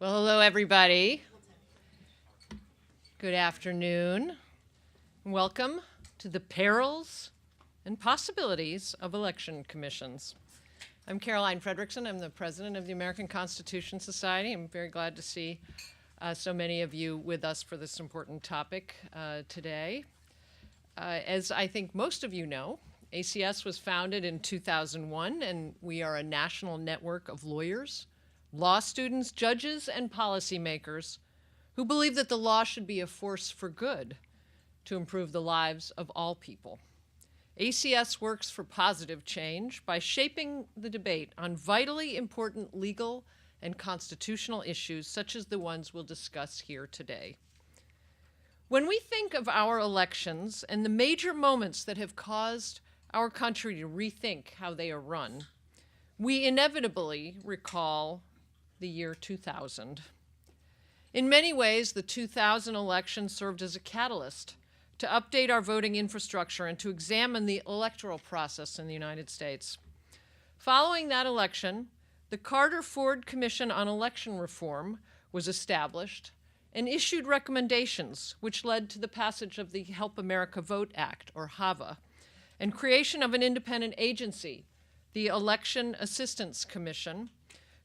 Well, hello, everybody. Good afternoon. Welcome to the Perils and Possibilities of Election Commissions. I'm Caroline Fredrickson. I'm the president of the American Constitution Society. I'm very glad to see so many of you with us for this important topic today. As I think most of you know, ACS was founded in 2001, and we are a national network of lawyers, law students, judges, and policymakers who believe that the law should be a force for good to improve the lives of all people. ACS works for positive change by shaping the debate on vitally important legal and constitutional issues such as the ones we'll discuss here today. When we think of our elections and the major moments that have caused our country to rethink how they are run, we inevitably recall the year 2000. In many ways, the 2000 election served as a catalyst to update our voting infrastructure and to examine the electoral process in the United States. Following that election, the Carter-Ford Commission on Election Reform was established and issued recommendations which led to the passage of the Help America Vote Act, or HAVA, and creation of an independent agency, the Election Assistance Commission,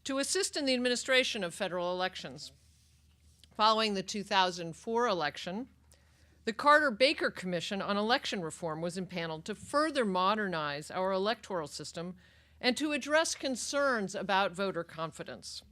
to assist in the administration of federal elections. Following the 2004 election, the Carter-Baker Commission on Election Reform was impaneled to further modernize our electoral system and to address concerns about voter confidence.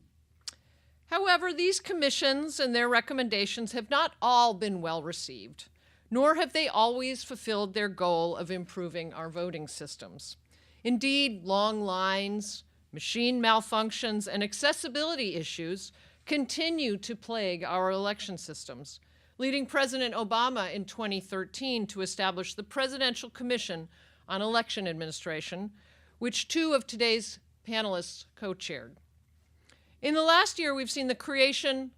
However, these commissions and their recommendations have not all been well received, nor have they always fulfilled their goal of improving our voting systems. Indeed, long lines, machine malfunctions, and accessibility issues continue to plague our election systems, leading President Obama in 2013 to establish the Presidential Commission on Election Administration, which two of today's panelists co-chaired. In the last year, we've seen the creation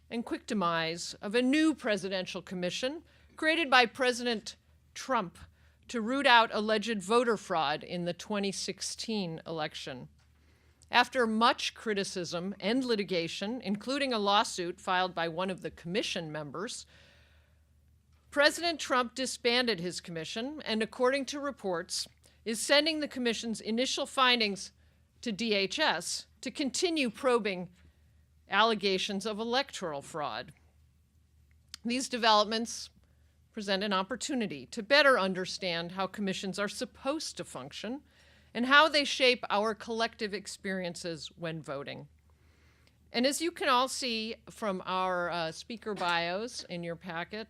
and quick demise of a new presidential commission created by President Trump to root out alleged voter fraud in the 2016 election. After much criticism and litigation, including a lawsuit filed by one of the commission members, President Trump disbanded his commission and, according to reports, is sending the commission's initial findings to DHS to continue probing allegations of electoral fraud. These developments present an opportunity to better understand how commissions are supposed to function and how they shape our collective experiences when voting. And as you can all see from our speaker bios in your packet,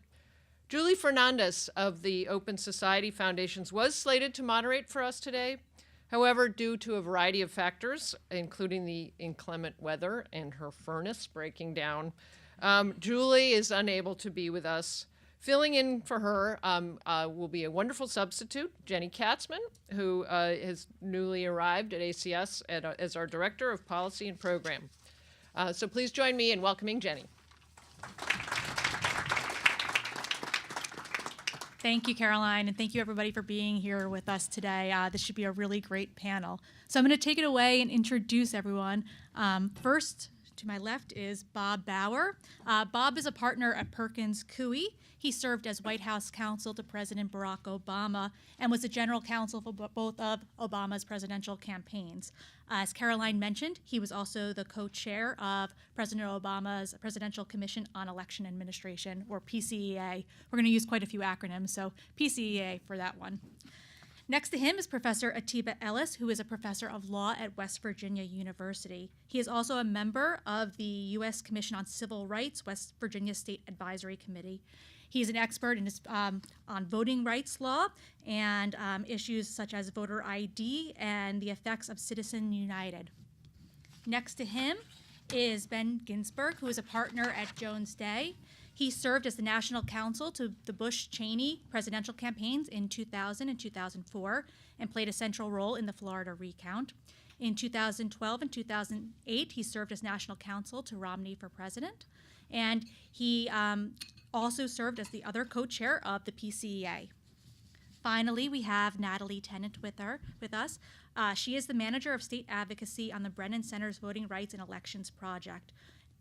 Julie Fernandez of the Open Society Foundations was slated to moderate for us today. However, due to a variety of factors, including the inclement weather and her furnace breaking down, Julie is unable to be with us. Filling in for her will be a wonderful substitute, Jenny Katzman, who has newly arrived at ACS as our Director of Policy and Program. So please join me in welcoming Jenny. Thank you, Caroline, and thank you, everybody, for being here with us today. This should be a really great panel. So I'm going to take it away and introduce everyone. First, to my left is Bob Bauer. Bob is a partner at Perkins Coie. He served as White House counsel to President Barack Obama and was the general counsel for both of Obama's presidential campaigns. As Caroline mentioned, he was also the co-chair of President Obama's Presidential Commission on Election Administration, or PCEA. We're going to use quite a few acronyms, so PCEA for that one. Next to him is Professor Atiba Ellis, who is a professor of law at West Virginia University. He is also a member of the U.S. Commission on Civil Rights, West Virginia State Advisory Committee. He is an expert on voting rights law and issues such as voter ID and the effects of Citizen United. Next to him is Ben Ginsberg, who is a partner at Jones Day. He served as the national counsel to the Bush-Cheney presidential campaigns in 2000 and 2004 and played a central role in the Florida recount. In 2012 and 2008, he served as national counsel to Romney for president. And he also served as the other co-chair of the PCEA. Finally, we have Natalie Tennant with us. She is the manager of state advocacy on the Brennan Center's Voting Rights and Elections Project.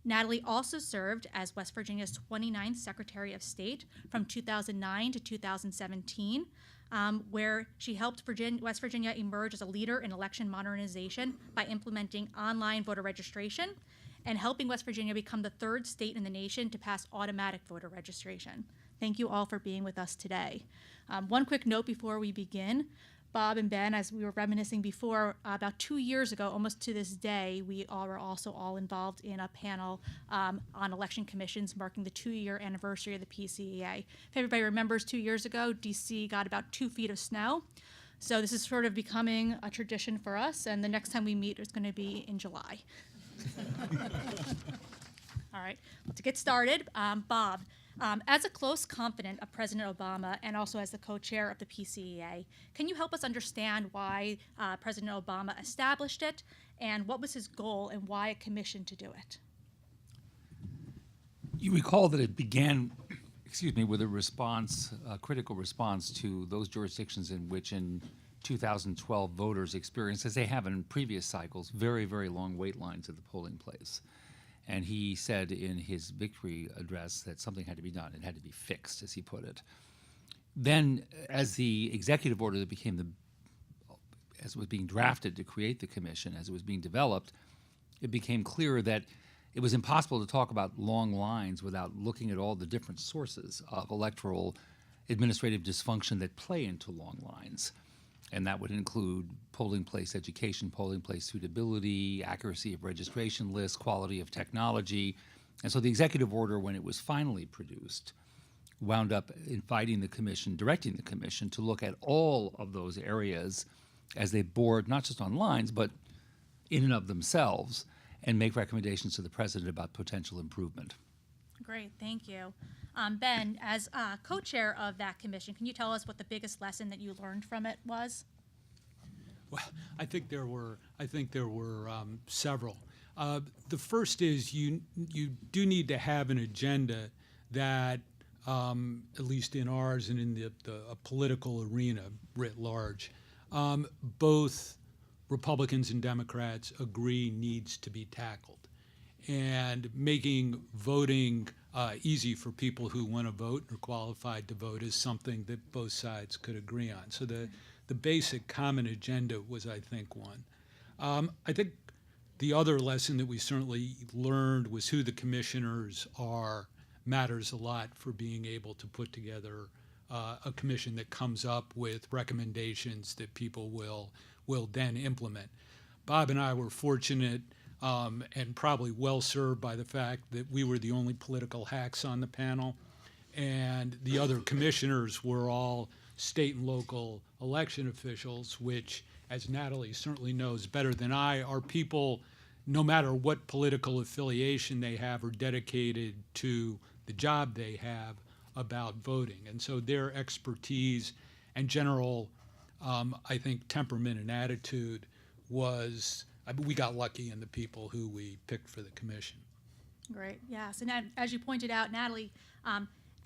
Natalie also served as West Virginia's 29th Secretary of State from 2009 to 2017, where she helped West Virginia emerge as a leader in election modernization by implementing online voter registration and helping West Virginia become the third state in the nation to pass automatic voter registration. Thank you all for being with us today. One quick note before we begin. Bob and Ben, as we were reminiscing before, about 2 years ago, almost to this day, we were also all involved in a panel on election commissions marking the 2-year anniversary of the PCEA. If everybody remembers, 2 years ago, DC got about 2 feet of snow. So this is sort of becoming a tradition for us, and the next time we meet is going to be in July. All right, to get started, Bob, as a close confidant of President Obama and also as the co-chair of the PCEA, can you help us understand why President Obama established it and what was his goal and why a commission to do it? You recall that it began, with a response, a critical response to those jurisdictions in which in 2012 voters experienced, as they have in previous cycles, very, very long wait lines at the polling place. And he said in his victory address that something had to be done. It had to be fixed, as he put it. Then, as the executive order that became as it was being drafted to create the commission, as it was being developed, it became clear that it was impossible to talk about long lines without looking at all the different sources of electoral administrative dysfunction that play into long lines. And that would include polling place education, polling place suitability, accuracy of registration lists, quality of technology. And so the executive order, when it was finally produced, wound up inviting the commission, directing the commission to look at all of those areas as they bore, not just on lines, but in and of themselves, and make recommendations to the president about potential improvement. Great, thank you. Ben, as co-chair of that commission, can you tell us what the biggest lesson that you learned from it was? Well, I think there were several. The first is you do need to have an agenda that, at least in ours and in the political arena writ large, both Republicans and Democrats agree needs to be tackled. And making voting easy for people who want to vote or qualified to vote is something that both sides could agree on. So the basic common agenda was, I think, one. I think the other lesson that we certainly learned was who the commissioners are matters a lot for being able to put together a commission that comes up with recommendations that people will then implement. Bob and I were fortunate and probably well served by the fact that we were the only political hacks on the panel, and the other commissioners were all state and local election officials, which, as Natalie certainly knows better than I, are people, no matter what political affiliation they have, are dedicated to the job they have about voting. And so their expertise and general, I think, temperament and attitude was, we got lucky in the people who we picked for the commission. Great, yes. And as you pointed out, Natalie,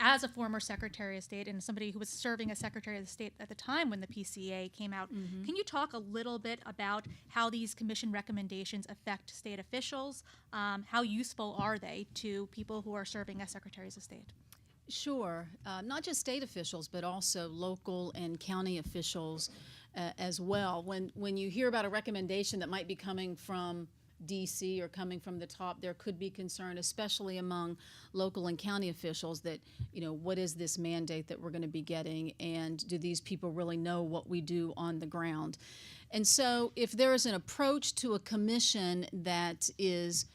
as a former Secretary of State and somebody who was serving as Secretary of State at the time when the PCA came out, can you talk a little bit about how these commission recommendations affect state officials? How useful are they to people who are serving as Secretaries of State? Sure. Not just state officials, but also local and county officials as well. When you hear about a recommendation that might be coming from DC or coming from the top, there could be concern, especially among local and county officials, that, what is this mandate that we're going to be getting, and do these people really know what we do on the ground? And so if there is an approach to a commission that is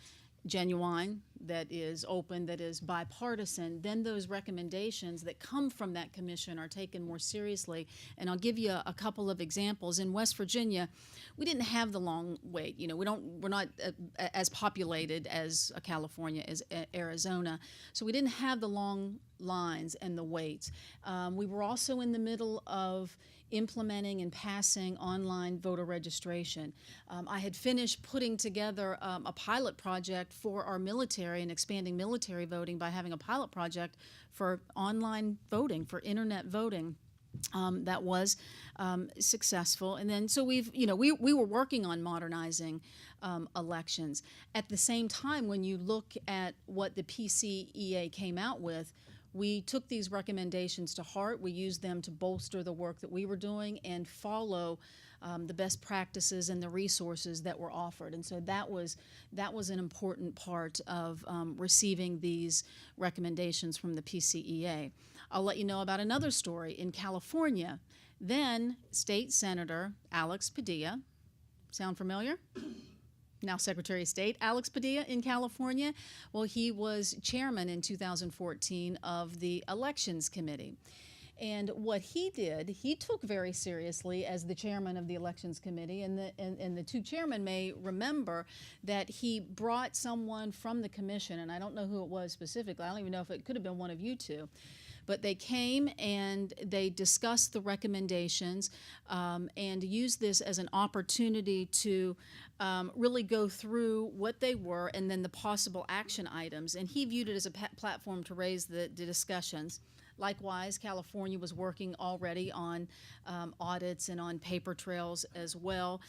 genuine, that is open, that is bipartisan, then those recommendations that come from that commission are taken more seriously. And I'll give you a couple of examples. In West Virginia, we didn't have the long wait. We're not as populated as California, as Arizona, so we didn't have the long lines and the waits. We were also in the middle of implementing and passing online voter registration. I had finished putting together a pilot project for our military and expanding military voting by having a pilot project for online voting, for internet voting. That was successful, and then so we were working on modernizing elections. At the same time, when you look at what the PCEA came out with, we took these recommendations to heart. We used them to bolster the work that we were doing and follow the best practices and the resources that were offered. And so that was an important part of receiving these recommendations from the PCEA. I'll let you know about another story in California. Then State Senator Alex Padilla, sound familiar? Now Secretary of State, Alex Padilla in California. Well, he was chairman in 2014 of the Elections Committee. And what he did, he took very seriously as the chairman of the Elections Committee, and the two chairmen may remember that he brought someone from the commission, and I don't know who it was specifically, I don't even know if it could have been one of you two, but they came and they discussed the recommendations and used this as an opportunity to really go through what they were and then the possible action items. And he viewed it as a platform to raise the discussions. Likewise, California was working already on audits and on paper trails as well.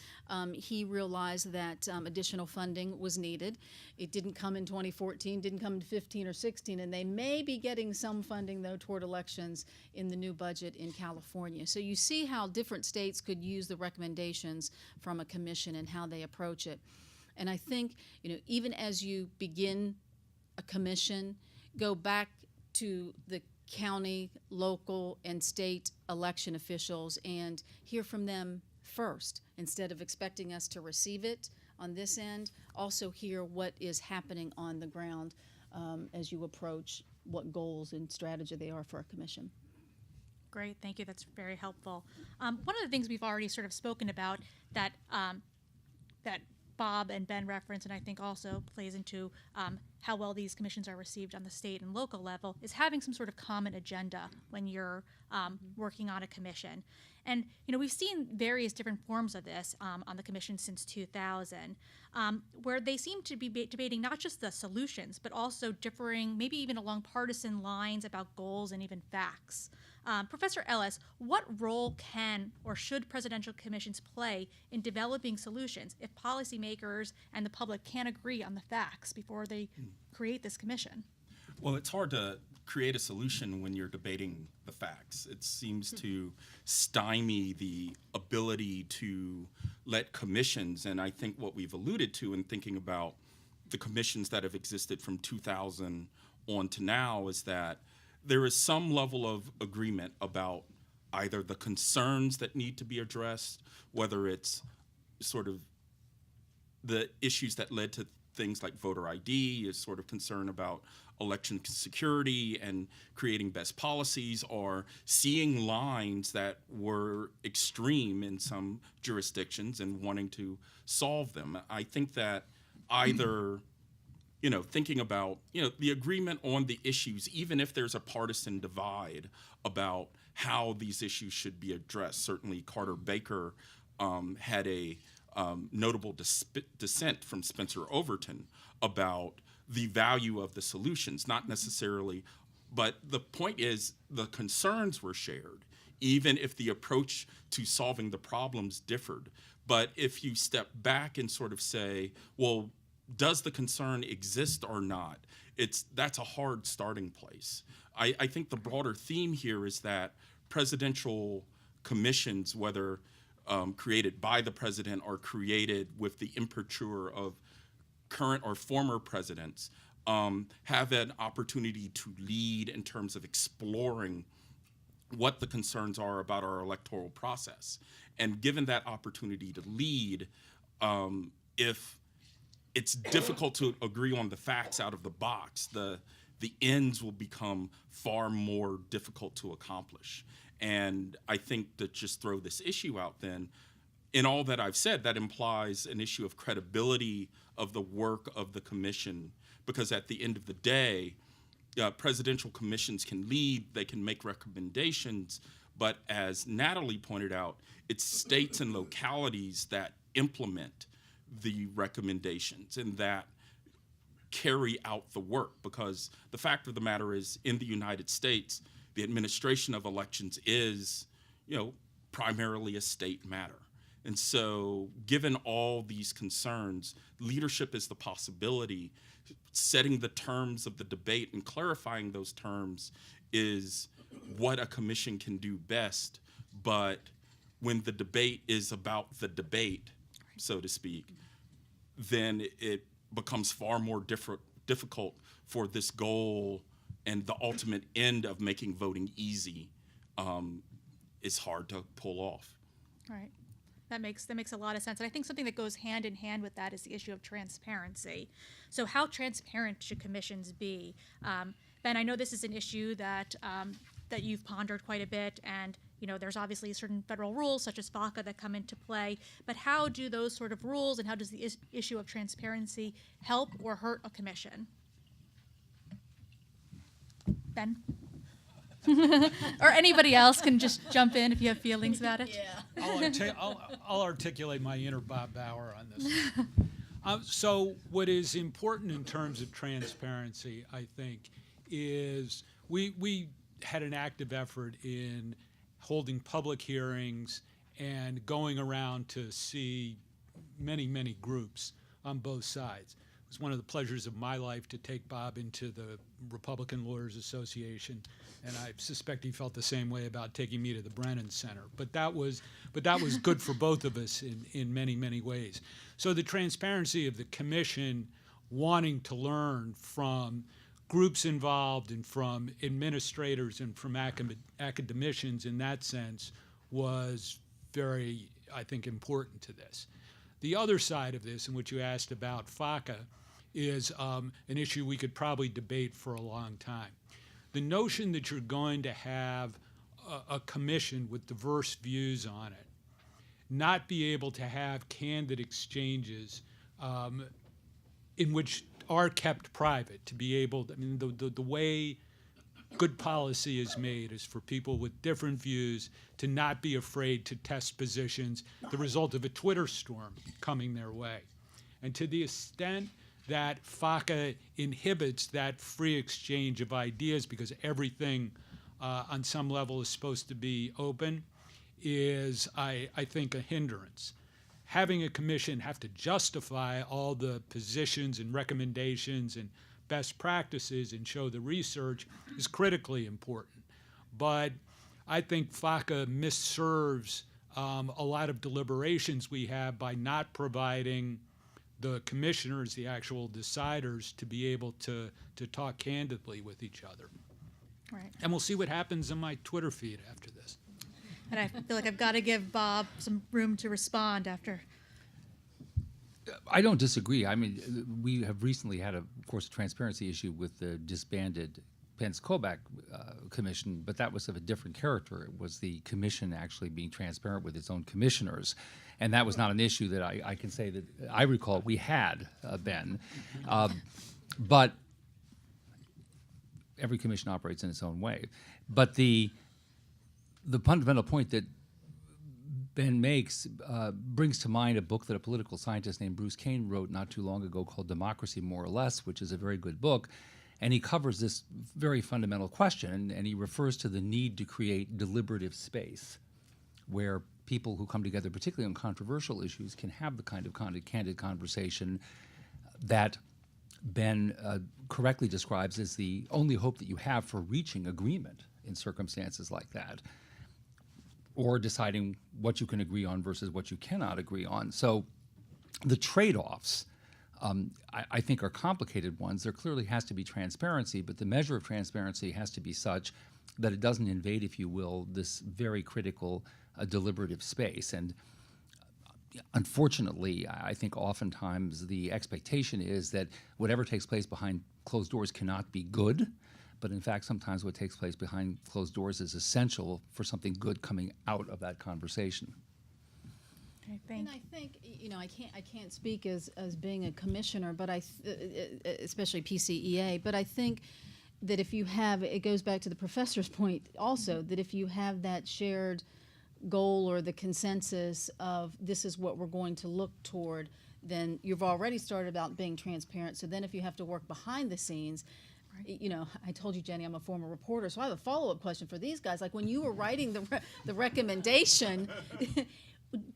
He realized that additional funding was needed. It didn't come in 2014, didn't come in 15 or 16, and they may be getting some funding, though, toward elections in the new budget in California. So you see how different states could use the recommendations from a commission and how they approach it. And I think, even as you begin a commission, go back to the county, local, and state election officials and hear from them first instead of expecting us to receive it on this end. Also hear what is happening on the ground as you approach what goals and strategy they are for a commission. Great, thank you. That's very helpful. One of the things we've already sort of spoken about that that Bob and Ben reference, and I think also plays into how well these commissions are received on the state and local level, is having some sort of common agenda when you're working on a commission. And we've seen various different forms of this on the commission since 2000, where they seem to be debating not just the solutions, but also differing, maybe even along partisan lines about goals and even facts. Professor Ellis, what role can or should presidential commissions play in developing solutions if policymakers and the public can't agree on the facts before they create this commission? Well, it's hard to create a solution when you're debating the facts. It seems to stymie the ability to let commissions, and I think what we've alluded to in thinking about the commissions that have existed from 2000 on to now is that there is some level of agreement about either the concerns that need to be addressed, whether it's sort of the issues that led to things like voter ID, is sort of concern about election security and creating best policies, or seeing lines that were extreme in some jurisdictions and wanting to solve them. I think that either thinking about, the agreement on the issues, even if there's a partisan divide about how these issues should be addressed. Certainly Carter Baker had a notable dissent from Spencer Overton about the value of the solutions, not necessarily, but the point is the concerns were shared, even if the approach to solving the problems differed. But if you step back and sort of say, well, does the concern exist or not? That's a hard starting place. I think the broader theme here is that presidential commissions, whether created by the president or created with the imprimatur of current or former presidents, have an opportunity to lead in terms of exploring what the concerns are about our electoral process. And given that opportunity to lead, if it's difficult to agree on the facts out of the box, the ends will become far more difficult to accomplish. And I think to just throw this issue out then, in all that I've said, that implies an issue of credibility of the work of the commission, because at the end of the day, presidential commissions can lead, they can make recommendations, but as Natalie pointed out, it's states and localities that implement the recommendations and that carry out the work, because the fact of the matter is, in the United States, the administration of elections is, primarily a state matter. And so, given all these concerns, leadership is the possibility. Setting the terms of the debate and clarifying those terms is what a commission can do best. But when the debate is about the debate, so to speak, then it becomes far more difficult for this goal, and the ultimate end of making voting easy is hard to pull off. Right. That makes a lot of sense. And I think something that goes hand in hand with that is the issue of transparency. So how transparent should commissions be? Ben, I know this is an issue that that you've pondered quite a bit, and there's obviously certain federal rules such as FACA that come into play. But how do those sort of rules and how does the issue of transparency help or hurt a commission? Ben? Or anybody else can just jump in if you have feelings about it. Yeah. I'll articulate my inner Bob Bauer on this. So what is important in terms of transparency, I think, is we had an active effort in holding public hearings and going around to see many, many groups on both sides. It was one of the pleasures of my life to take Bob into the Republican Lawyers Association, and I suspect he felt the same way about taking me to the Brennan Center. But that was good for both of us in many, many ways. So the transparency of the commission wanting to learn from groups involved and from administrators and from academicians in that sense was very, I think, important to this. The other side of this, in which you asked about FACA, is an issue we could probably debate for a long time. The notion that you're going to have a commission with diverse views on it, not be able to have candid exchanges in which are kept private, to be able to, the way good policy is made is for people with different views to not be afraid to test positions, the result of a Twitter storm coming their way. And to the extent that FACA inhibits that free exchange of ideas because everything on some level is supposed to be open is, I think, a hindrance. Having a commission have to justify all the positions and recommendations and best practices and show the research is critically important. But I think FACA misserves a lot of deliberations we have by not providing the commissioners, the actual deciders, to be able to talk candidly with each other. Right. And we'll see what happens in my Twitter feed after this. And I feel like I've got to give Bob some room to respond after. I don't disagree. I mean, we have recently had, of course, a transparency issue with the disbanded Pence-Kobach commission, but that was of a different character. It was the commission actually being transparent with its own commissioners. And that was not an issue that I can say that I recall we had, Ben. But every commission operates in its own way. But the fundamental point that Ben makes brings to mind a book that a political scientist named Bruce Kane wrote not too long ago called Democracy More or Less, which is a very good book. And he covers this very fundamental question, and he refers to the need to create deliberative space where people who come together, particularly on controversial issues, can have the kind of candid conversation that Ben correctly describes as the only hope that you have for reaching agreement in circumstances like that, or deciding what you can agree on versus what you cannot agree on. So the trade-offs, I think, are complicated ones. There clearly has to be transparency, but the measure of transparency has to be such that it doesn't invade, if you will, this very critical deliberative space. And unfortunately, I think oftentimes the expectation is that whatever takes place behind closed doors cannot be good, but in fact, sometimes what takes place behind closed doors is essential for something good coming out of that conversation. Okay, And I think, I can't speak as being a commissioner, but especially PCEA, but I think that if you have, it goes back to the professor's point also, that if you have that shared goal or the consensus of this is what we're going to look toward, then you've already started about being transparent. So then if you have to work behind the scenes, I told you, Jenny, I'm a former reporter, so I have a follow-up question for these guys. Like when you were writing the recommendation,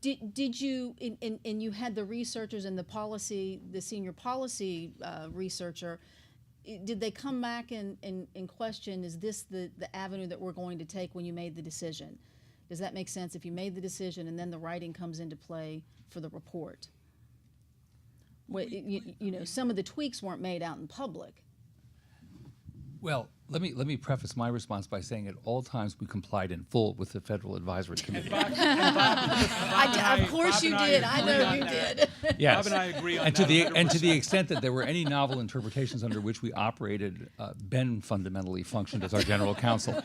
Did you, and you had the researchers and the senior policy researcher, did they come back and question, is this the avenue that we're going to take when you made the decision? Does that make sense? If you made the decision and then the writing comes into play for the report? Some of the tweaks weren't made out in public. Well, let me preface my response by saying at all times we complied in full with the Federal Advisory Committee. Of course you did. I know you did. Yes. Bob and I agree on and that to the extent that there were any novel interpretations under which we operated, Ben fundamentally functioned as our general counsel.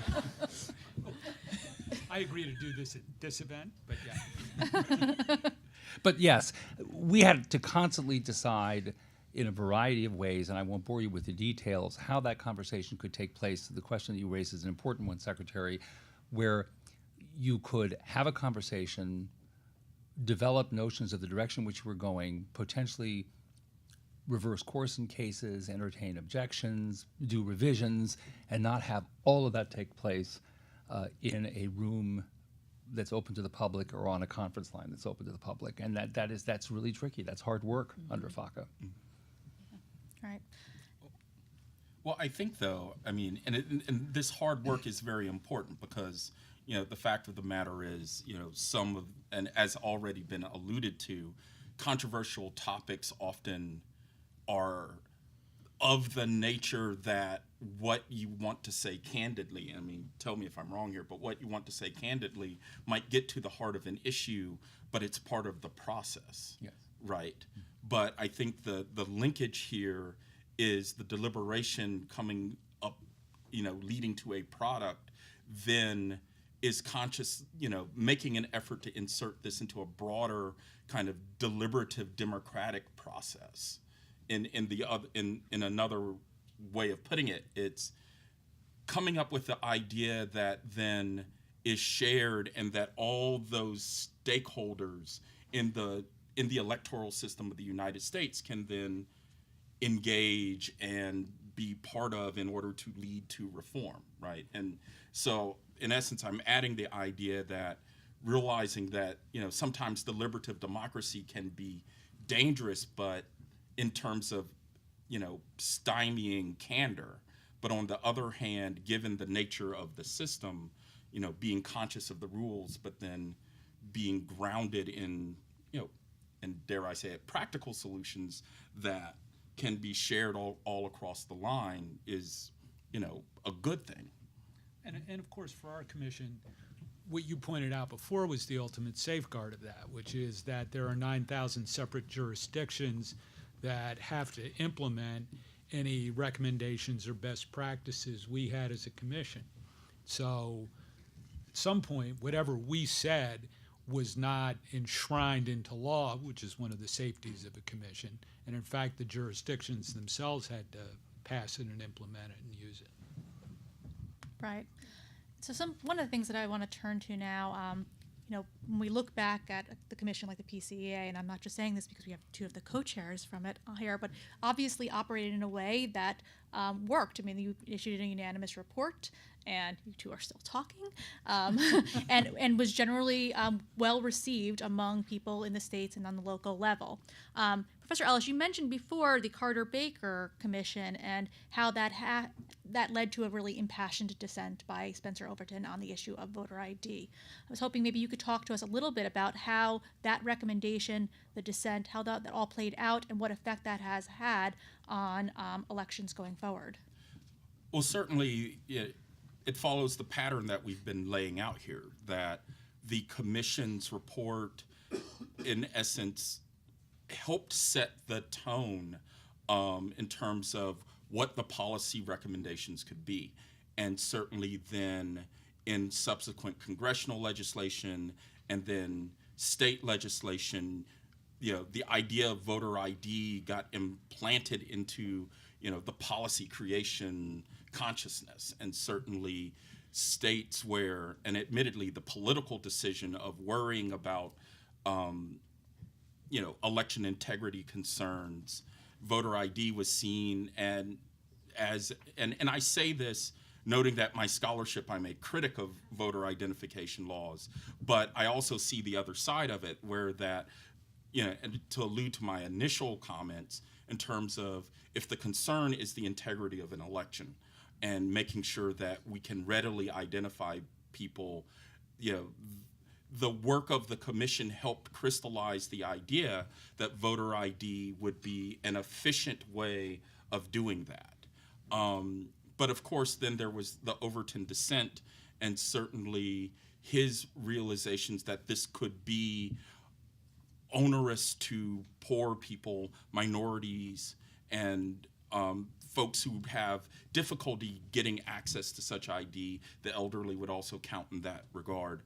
I agree to do this at this event, but yeah. But yes, we had to constantly decide in a variety of ways, and I won't bore you with the details, how that conversation could take place. The question that you raised is an important one, Secretary, where you could have a conversation, develop notions of the direction in which we're going, potentially reverse course in cases, entertain objections, do revisions, and not have all of that take place in a room that's open to the public or on a conference line that's open to the public. And that's really tricky. That's hard work under FACA. Right. Well, I think though, I mean, and this hard work is very important because, the fact of the matter is, some of, and as already been alluded to, controversial topics often are of the nature that what you want to say candidly, I mean, tell me if I'm wrong here, but what you want to say candidly might get to the heart of an issue, but it's part of the process. Yes. Right. But I think the linkage here is the deliberation coming up, leading to a product, then is conscious, making an effort to insert this into a broader kind of deliberative democratic process. In another way of putting it, it's coming up with the idea that then is shared and that all those stakeholders in the electoral system of the United States can then engage and be part of in order to lead to reform, right? And so in essence, I'm adding the idea that realizing that, sometimes deliberative democracy can be dangerous, but in terms of, stymieing candor. But on the other hand, given the nature of the system, being conscious of the rules, but then being grounded in, and dare I say it, practical solutions that can be shared all across the line is, a good thing. And of course, for our commission, what you pointed out before was the ultimate safeguard of that, which is that there are 9,000 separate jurisdictions that have to implement any recommendations or best practices we had as a commission. So at some point, whatever we said was not enshrined into law, which is one of the safeties of a commission. And in fact, the jurisdictions themselves had to pass it and implement it and use it. Right. So one of the things that I want to turn to now, when we look back at the commission like the PCEA, and I'm not just saying this because we have two of the co-chairs from it here, but obviously operated in a way that worked. I mean, you issued a unanimous report, and you two are still talking, and was generally well received among people in the states and on the local level. Professor Ellis, you mentioned before the Carter-Baker Commission and how that led to a really impassioned dissent by Spencer Overton on the issue of voter ID. I was hoping maybe you could talk to us a little bit about how that recommendation, the dissent, how that all played out, and what effect that has had on elections going forward. Well, certainly it follows the pattern that we've been laying out here, that the commission's report, in essence, helped set the tone in terms of what the policy recommendations could be. And certainly then in subsequent congressional legislation and then state legislation, the idea of voter ID got implanted into, the policy creation consciousness. And certainly states where, and admittedly the political decision of worrying about election integrity concerns, voter ID was seen and I say this noting that my scholarship, I'm a critic of voter identification laws, but I also see the other side of it, where that, and to allude to my initial comments in terms of if the concern is the integrity of an election and making sure that we can readily identify people, the work of the commission helped crystallize the idea that voter ID would be an efficient way of doing that. But of course, then there was the Overton dissent, and certainly his realizations that this could be onerous to poor people, minorities, and folks who have difficulty getting access to such ID. The elderly would also count in that regard.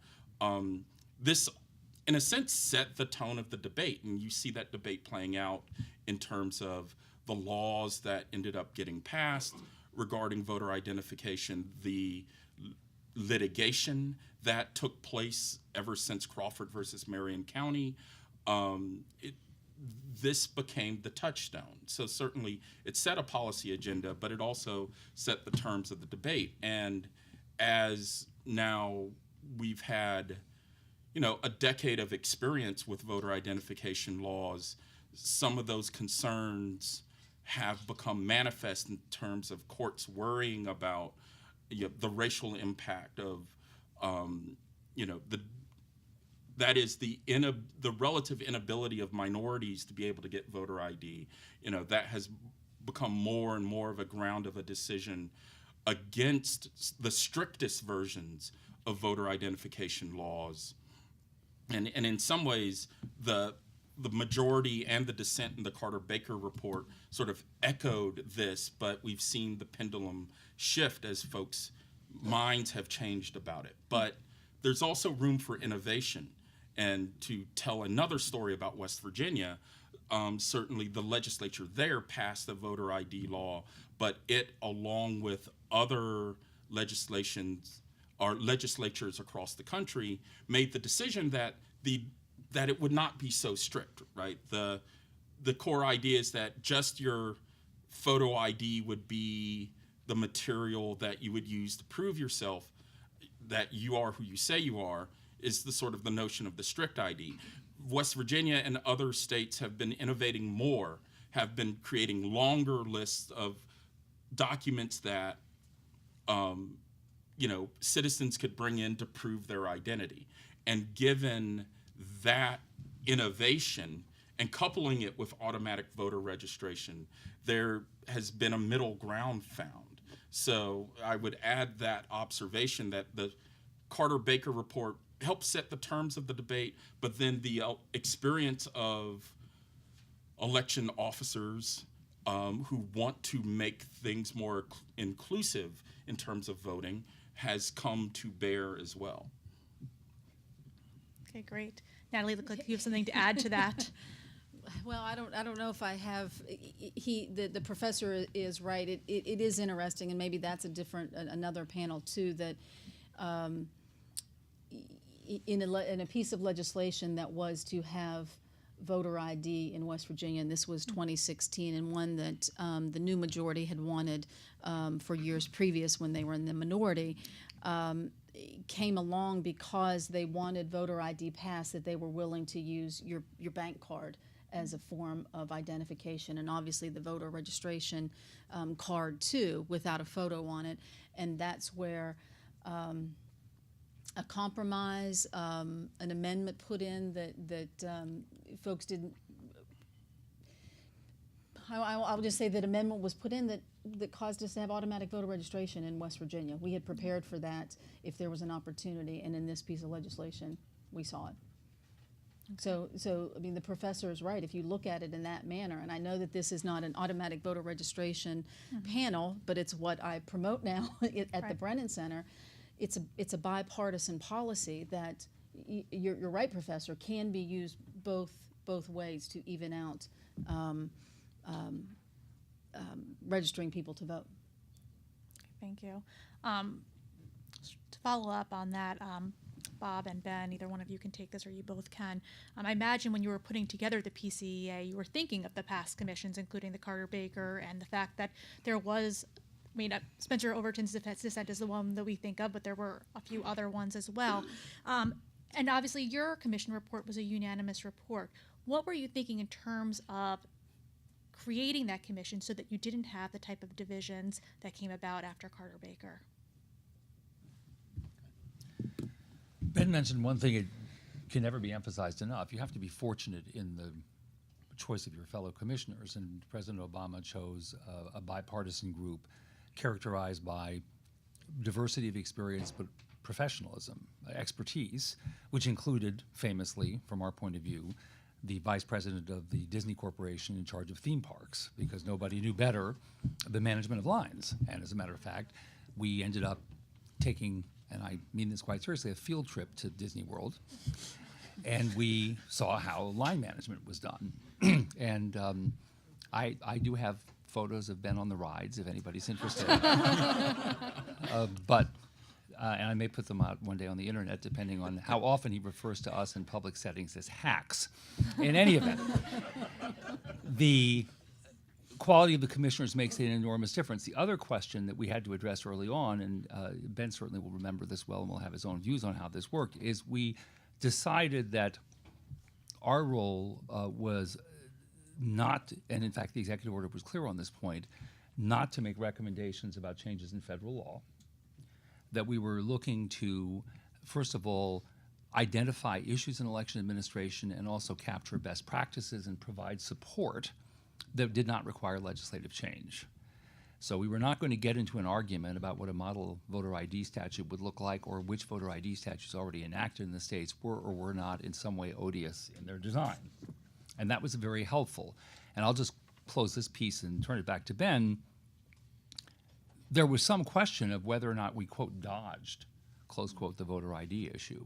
This, in a sense, set the tone of the debate, and you see that debate playing out in terms of the laws that ended up getting passed regarding voter identification, the litigation that took place ever since Crawford versus Marion County. This became the touchstone. So certainly it set a policy agenda, but it also set the terms of the debate. And as now we've had, a decade of experience with voter identification laws, some of those concerns have become manifest in terms of courts worrying about the racial impact of, the relative inability of minorities to be able to get voter ID. That has become more and more of a ground of a decision against the strictest versions of voter identification laws. And in some ways, the majority and the dissent in the Carter-Baker report sort of echoed this, but we've seen the pendulum shift as folks' minds have changed about it. But there's also room for innovation. And to tell another story about West Virginia, certainly the legislature there passed the voter ID law, but it, along with other legislatures across the country, made the decision that it would not be so strict, right? The core idea is that just your photo ID would be the material that you would use to prove yourself that you are who you say you are, is the sort of the notion of the strict ID. West Virginia and other states have been innovating more, have been creating longer lists of documents that citizens could bring in to prove their identity. And given that innovation and coupling it with automatic voter registration, there has been a middle ground found. So I would add that observation that the Carter-Baker report helped set the terms of the debate, but then the experience of election officers who want to make things more inclusive in terms of voting has come to bear as well. Okay, great. Natalie, look like you have something to add to that. Well, I don't know if I have. The professor is right. It is interesting, and maybe that's another panel too. That in a piece of legislation that was to have voter ID in West Virginia, and this was 2016, and one that the new majority had wanted for years previous when they were in the minority, came along because they wanted voter ID passed, that they were willing to use your bank card as a form of identification, and obviously the voter registration card too, without a photo on it. And that's where a compromise, an amendment put in that folks didn't. I'll just say that amendment was put in that caused us to have automatic voter registration in West Virginia. We had prepared for that if there was an opportunity, and in this piece of legislation, we saw it. Okay. So I mean, the professor is right. If you look at it in that manner, and I know that this is not an automatic voter registration panel, but it's what I promote now at the Brennan Center. It's a bipartisan policy that you're right, Professor, can be used both ways to even out registering people to vote. Thank you. To follow up on that, Bob and Ben, either one of you can take this or you both can. I imagine when you were putting together the PCEA, you were thinking of the past commissions, including the Carter-Baker, and the fact that there was I mean, Spencer Overton's dissent is the one that we think of, but there were a few other ones as well. And obviously, your commission report was a unanimous report. What were you thinking in terms of creating that commission so that you didn't have the type of divisions that came about after Carter Baker? Ben mentioned one thing, it can never be emphasized enough. You have to be fortunate in the choice of your fellow commissioners, and President Obama chose a bipartisan group characterized by diversity of experience but professionalism, expertise, which included, famously, from our point of view, the vice president of the Disney Corporation in charge of theme parks, because nobody knew better the management of lines. And as a matter of fact, we ended up taking, and I mean this quite seriously, a field trip to Disney World, and we saw how line management was done. And I do have photos of Ben on the rides, if anybody's interested. And I may put them out one day on the internet, depending on how often he refers to us in public settings as hacks. In any event, the quality of the commissioners makes an enormous difference. The other question that we had to address early on, and Ben certainly will remember this well and will have his own views on how this worked, is we decided that our role was not, and in fact the executive order was clear on this point, not to make recommendations about changes in federal law, that we were looking to, first of all, identify issues in election administration and also capture best practices and provide support that did not require legislative change. So we were not going to get into an argument about what a model voter ID statute would look like or which voter ID statutes already enacted in the states were or were not in some way odious in their design. And that was very helpful. And I'll just close this piece and turn it back to Ben. There was some question of whether or not we, quote, dodged, close quote, the voter ID issue.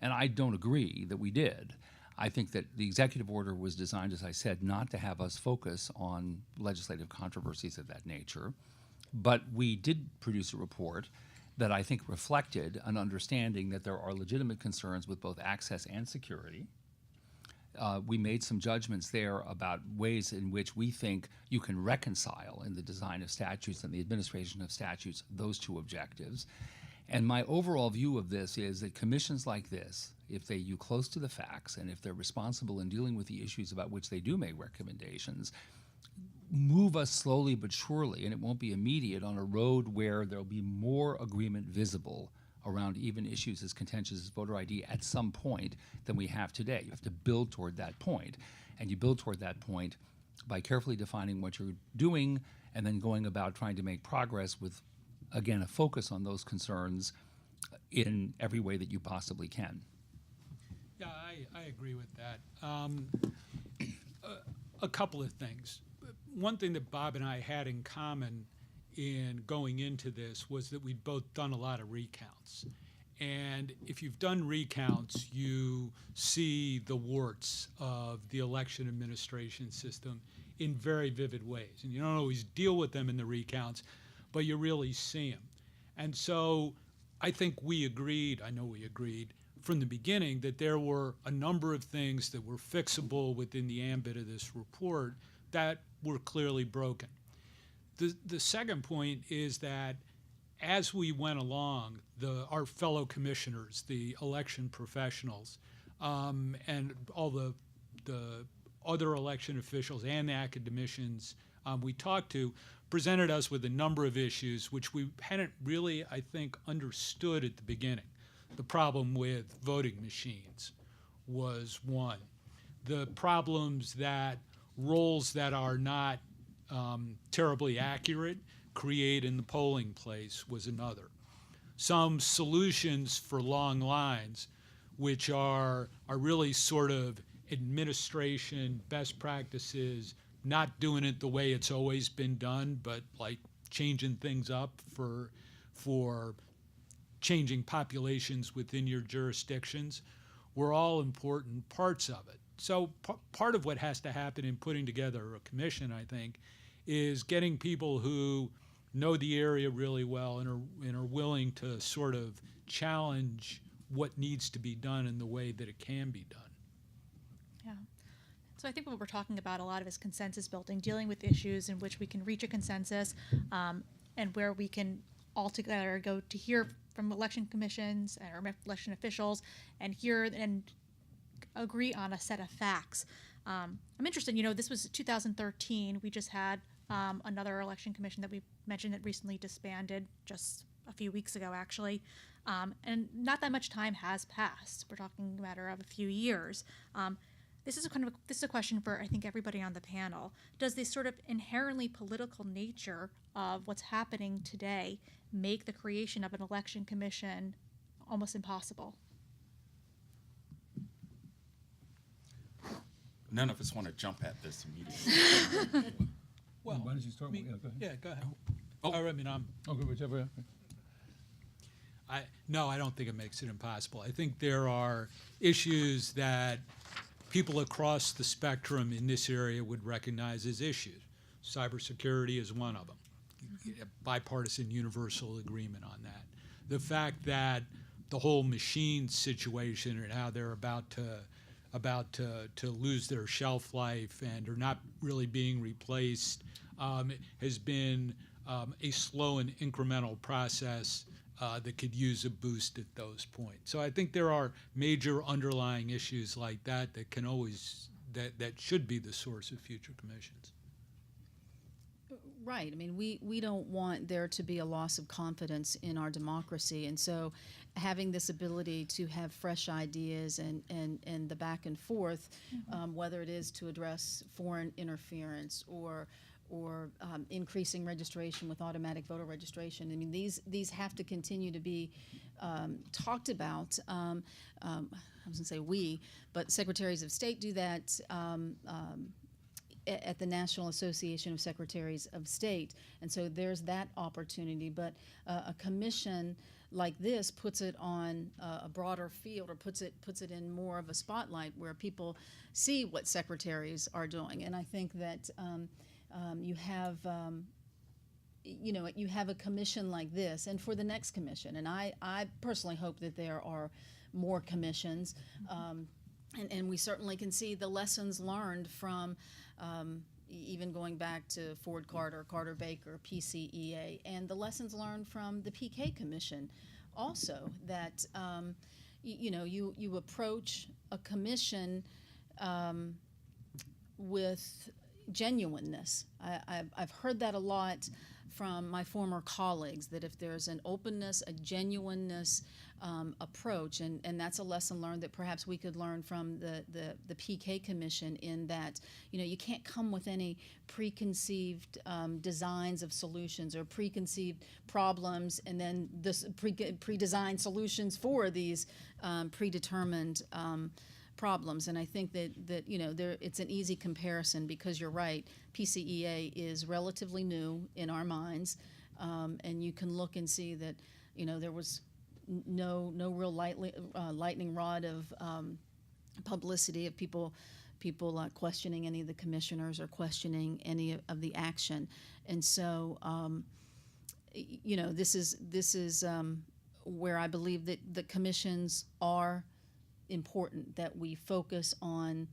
And I don't agree that we did. I think that the executive order was designed, as I said, not to have us focus on legislative controversies of that nature. But we did produce a report that I think reflected an understanding that there are legitimate concerns with both access and security. We made some judgments there about ways in which we think you can reconcile in the design of statutes and the administration of statutes those two objectives. And my overall view of this is that commissions like this, if they you close to the facts and if they're responsible in dealing with the issues about which they do make recommendations, move us slowly but surely, and it won't be immediate, on a road where there'll be more agreement visible around even issues as contentious as voter ID at some point than we have today. You have to build toward that point. And you build toward that point by carefully defining what you're doing and then going about trying to make progress with, again, a focus on those concerns in every way that you possibly can. Yeah, I agree with that. A couple of things. One thing that Bob and I had in common in going into this was that we'd both done a lot of recounts. And if you've done recounts, you see the warts of the election administration system in very vivid ways. And you don't always deal with them in the recounts, but you really see them. And so I think we agreed, I know we agreed from the beginning, that there were a number of things that were fixable within the ambit of this report that were clearly broken. The second point is that as we went along, our fellow commissioners, the election professionals, and all the other election officials and the academicians we talked to, presented us with a number of issues which we hadn't really, I think, understood at the beginning. The problem with voting machines was one. The problems that rolls that are not terribly accurate create in the polling place was another. Some solutions for long lines, which are really sort of administration best practices, not doing it the way it's always been done, but like changing things up for changing populations within your jurisdictions, were all important parts of it. So part of what has to happen in putting together a commission, I think, is getting people who know the area really well and are willing to sort of challenge what needs to be done in the way that it can be done. Yeah. So I think what we're talking about a lot of is consensus building, dealing with issues in which we can reach a consensus, and where we can all together go to hear from election commissions or election officials and hear and agree on a set of facts. I'm interested, this was 2013. We just had another election commission that we mentioned that recently disbanded just a few weeks ago, actually. And not that much time has passed. We're talking a matter of a few years. This is a question for, I think, everybody on the panel. Does this sort of inherently political nature of what's happening today make the creation of an election commission almost impossible? None of us want to jump at this immediately. Well, Why don't you start? I mean, Yeah, go ahead. yeah, go ahead. Oh. I mean, Okay, whichever. no, I don't think it makes it impossible. I think there are issues that people across the spectrum in this area would recognize as issues. Cybersecurity is one of them. Bipartisan universal agreement on that. The fact that the whole machine situation and how they're about to lose their shelf life and are not really being replaced has been a slow and incremental process that could use a boost at those points. So I think there are major underlying issues like that that can always that should be the source of future commissions. Right. I mean, we don't want there to be a loss of confidence in our democracy. And so having this ability to have fresh ideas and the back and forth, whether it is to address foreign interference or increasing registration with automatic voter registration. I mean, these have to continue to be talked about. I was going to say we, but secretaries of state do that at the National Association of Secretaries of State. And so there's that opportunity. But a commission like this puts it on a broader field, or puts it in more of a spotlight where people see what secretaries are doing. And I think that you have a commission like this, and for the next commission, and I personally hope that there are more commissions, and we certainly can see the lessons learned from even going back to Ford Carter, Carter Baker, PCEA, and the lessons learned from the PK Commission also, that you approach a commission with genuineness. I've heard that a lot from my former colleagues, that if there's an openness, a genuineness approach, and that's a lesson learned that perhaps we could learn from the PK Commission, in that you can't come with any preconceived designs of solutions or preconceived problems and then this pre-designed solutions for these predetermined problems. And I think that it's an easy comparison, because you're right, PCEA is relatively new in our minds, and you can look and see that there was no real lightning rod of publicity of people questioning any of the commissioners or questioning any of the action. And so this is where I believe that the commissions are important, that we focus on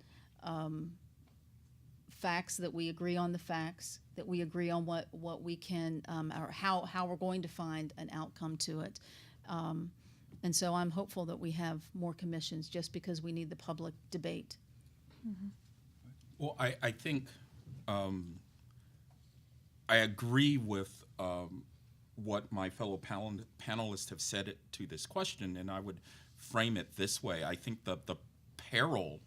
facts, that we agree on the facts, that we agree on what we can or how we're going to find an outcome to it. And so I'm hopeful that we have more commissions, just because we need the public debate. Mm-hmm. Well, I think I agree with what my fellow panelists have said to this question, and I would frame it this way. I think that the peril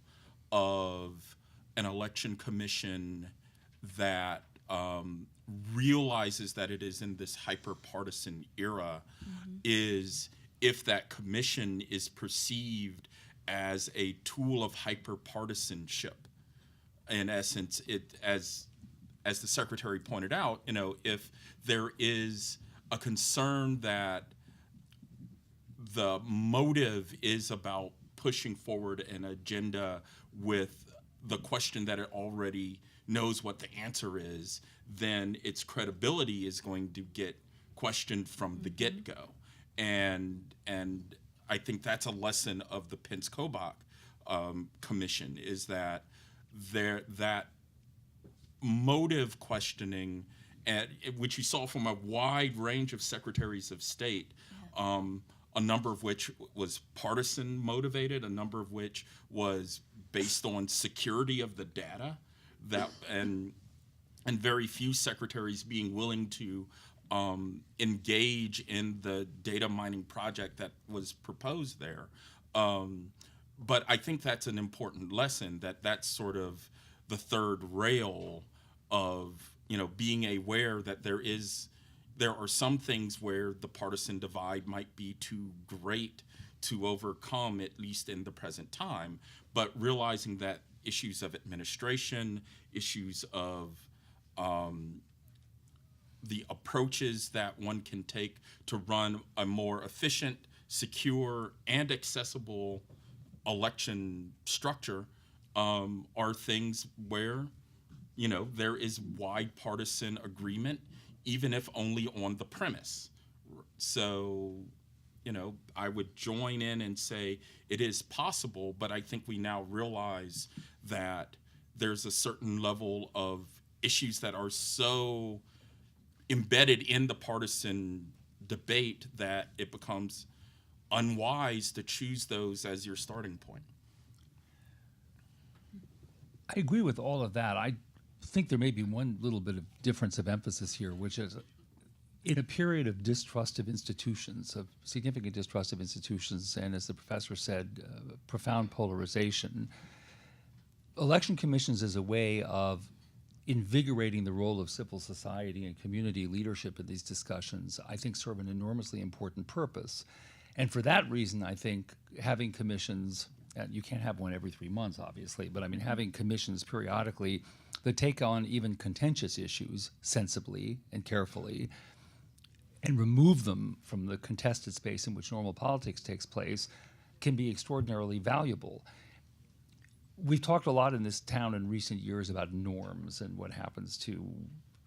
of an election commission that realizes that it is in this hyper-partisan era is if that commission is perceived as a tool of hyper-partisanship. In essence, as the Secretary pointed out, if there is a concern that the motive is about pushing forward an agenda with the question that it already knows what the answer is, then its credibility is going to get questioned from the get-go. And I think that's a lesson of the Pence-Kobach Commission, is that that motive questioning which you saw from a wide range of secretaries of state, a number of which was partisan motivated, a number of which was based on security of the data, and very few secretaries being willing to engage in the data mining project that was proposed there. But I think that's an important lesson, that's sort of the third rail of, being aware that there are some things where the partisan divide might be too great to overcome, at least in the present time, but realizing that issues of administration, issues of the approaches that one can take to run a more efficient, secure, and accessible election structure are things where, there is wide partisan agreement, even if only on the premise. So, I would join in and say it is possible, but I think we now realize that there's a certain level of issues that are so embedded in the partisan debate that it becomes unwise to choose those as your starting point. I agree with all of that. I think there may be one little bit of difference of emphasis here, which is in a period of distrust of institutions, of significant distrust of institutions, and as the professor said, profound polarization, election commissions is a way of invigorating the role of civil society and community leadership in these discussions, I think serve an enormously important purpose. And for that reason, I think having commissions, you can't have one every 3 months, obviously, but I mean, having commissions periodically that take on even contentious issues sensibly and carefully and remove them from the contested space in which normal politics takes place can be extraordinarily valuable. We've talked a lot in this town in recent years about norms and what happens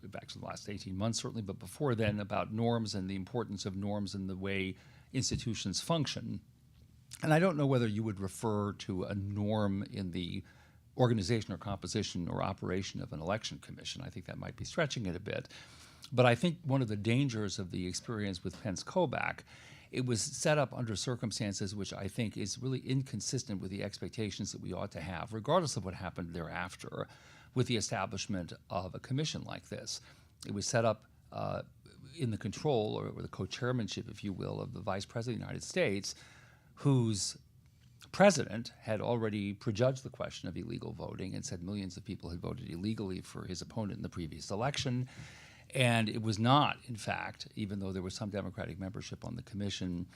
back to the last 18 months certainly, but before then about norms and the importance of norms in the way institutions function. And I don't know whether you would refer to a norm in the organization or composition or operation of an election commission. I think that might be stretching it a bit. But I think one of the dangers of the experience with Pence-Kobach, it was set up under circumstances which I think is really inconsistent with the expectations that we ought to have, regardless of what happened thereafter, with the establishment of a commission like this. It was set up in the control or the co-chairmanship, if you will, of the Vice President of the United States, whose president had already prejudged the question of illegal voting and said millions of people had voted illegally for his opponent in the previous election. And it was not, in fact, even though there was some Democratic membership on the commission,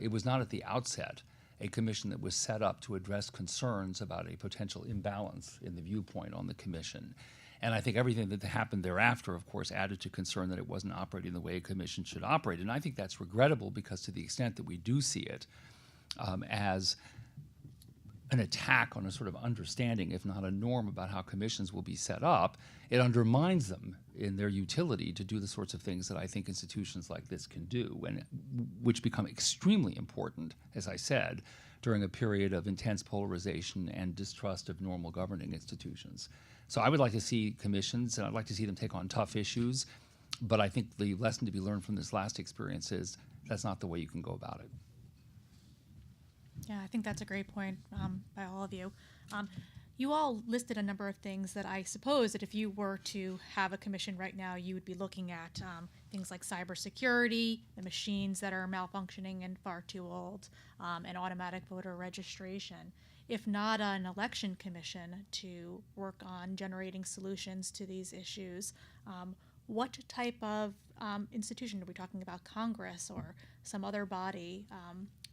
it was not at the outset a commission that was set up to address concerns about a potential imbalance in the viewpoint on the commission. And I think everything that happened thereafter, of course, added to concern that it wasn't operating the way a commission should operate. And I think that's regrettable because to the extent that we do see it as an attack on a sort of understanding, if not a norm, about how commissions will be set up, it undermines them in their utility to do the sorts of things that I think institutions like this can do, and which become extremely important, as I said, during a period of intense polarization and distrust of normal governing institutions. So I would like to see commissions, and I'd like to see them take on tough issues, but I think the lesson to be learned from this last experience is that's not the way you can go about it. Yeah, I think that's a great point by all of you. You all listed a number of things that I suppose that if you were to have a commission right now, you would be looking at things like cybersecurity, the machines that are malfunctioning and far too old, and automatic voter registration. If not an election commission to work on generating solutions to these issues, what type of institution are we talking about? Congress or some other body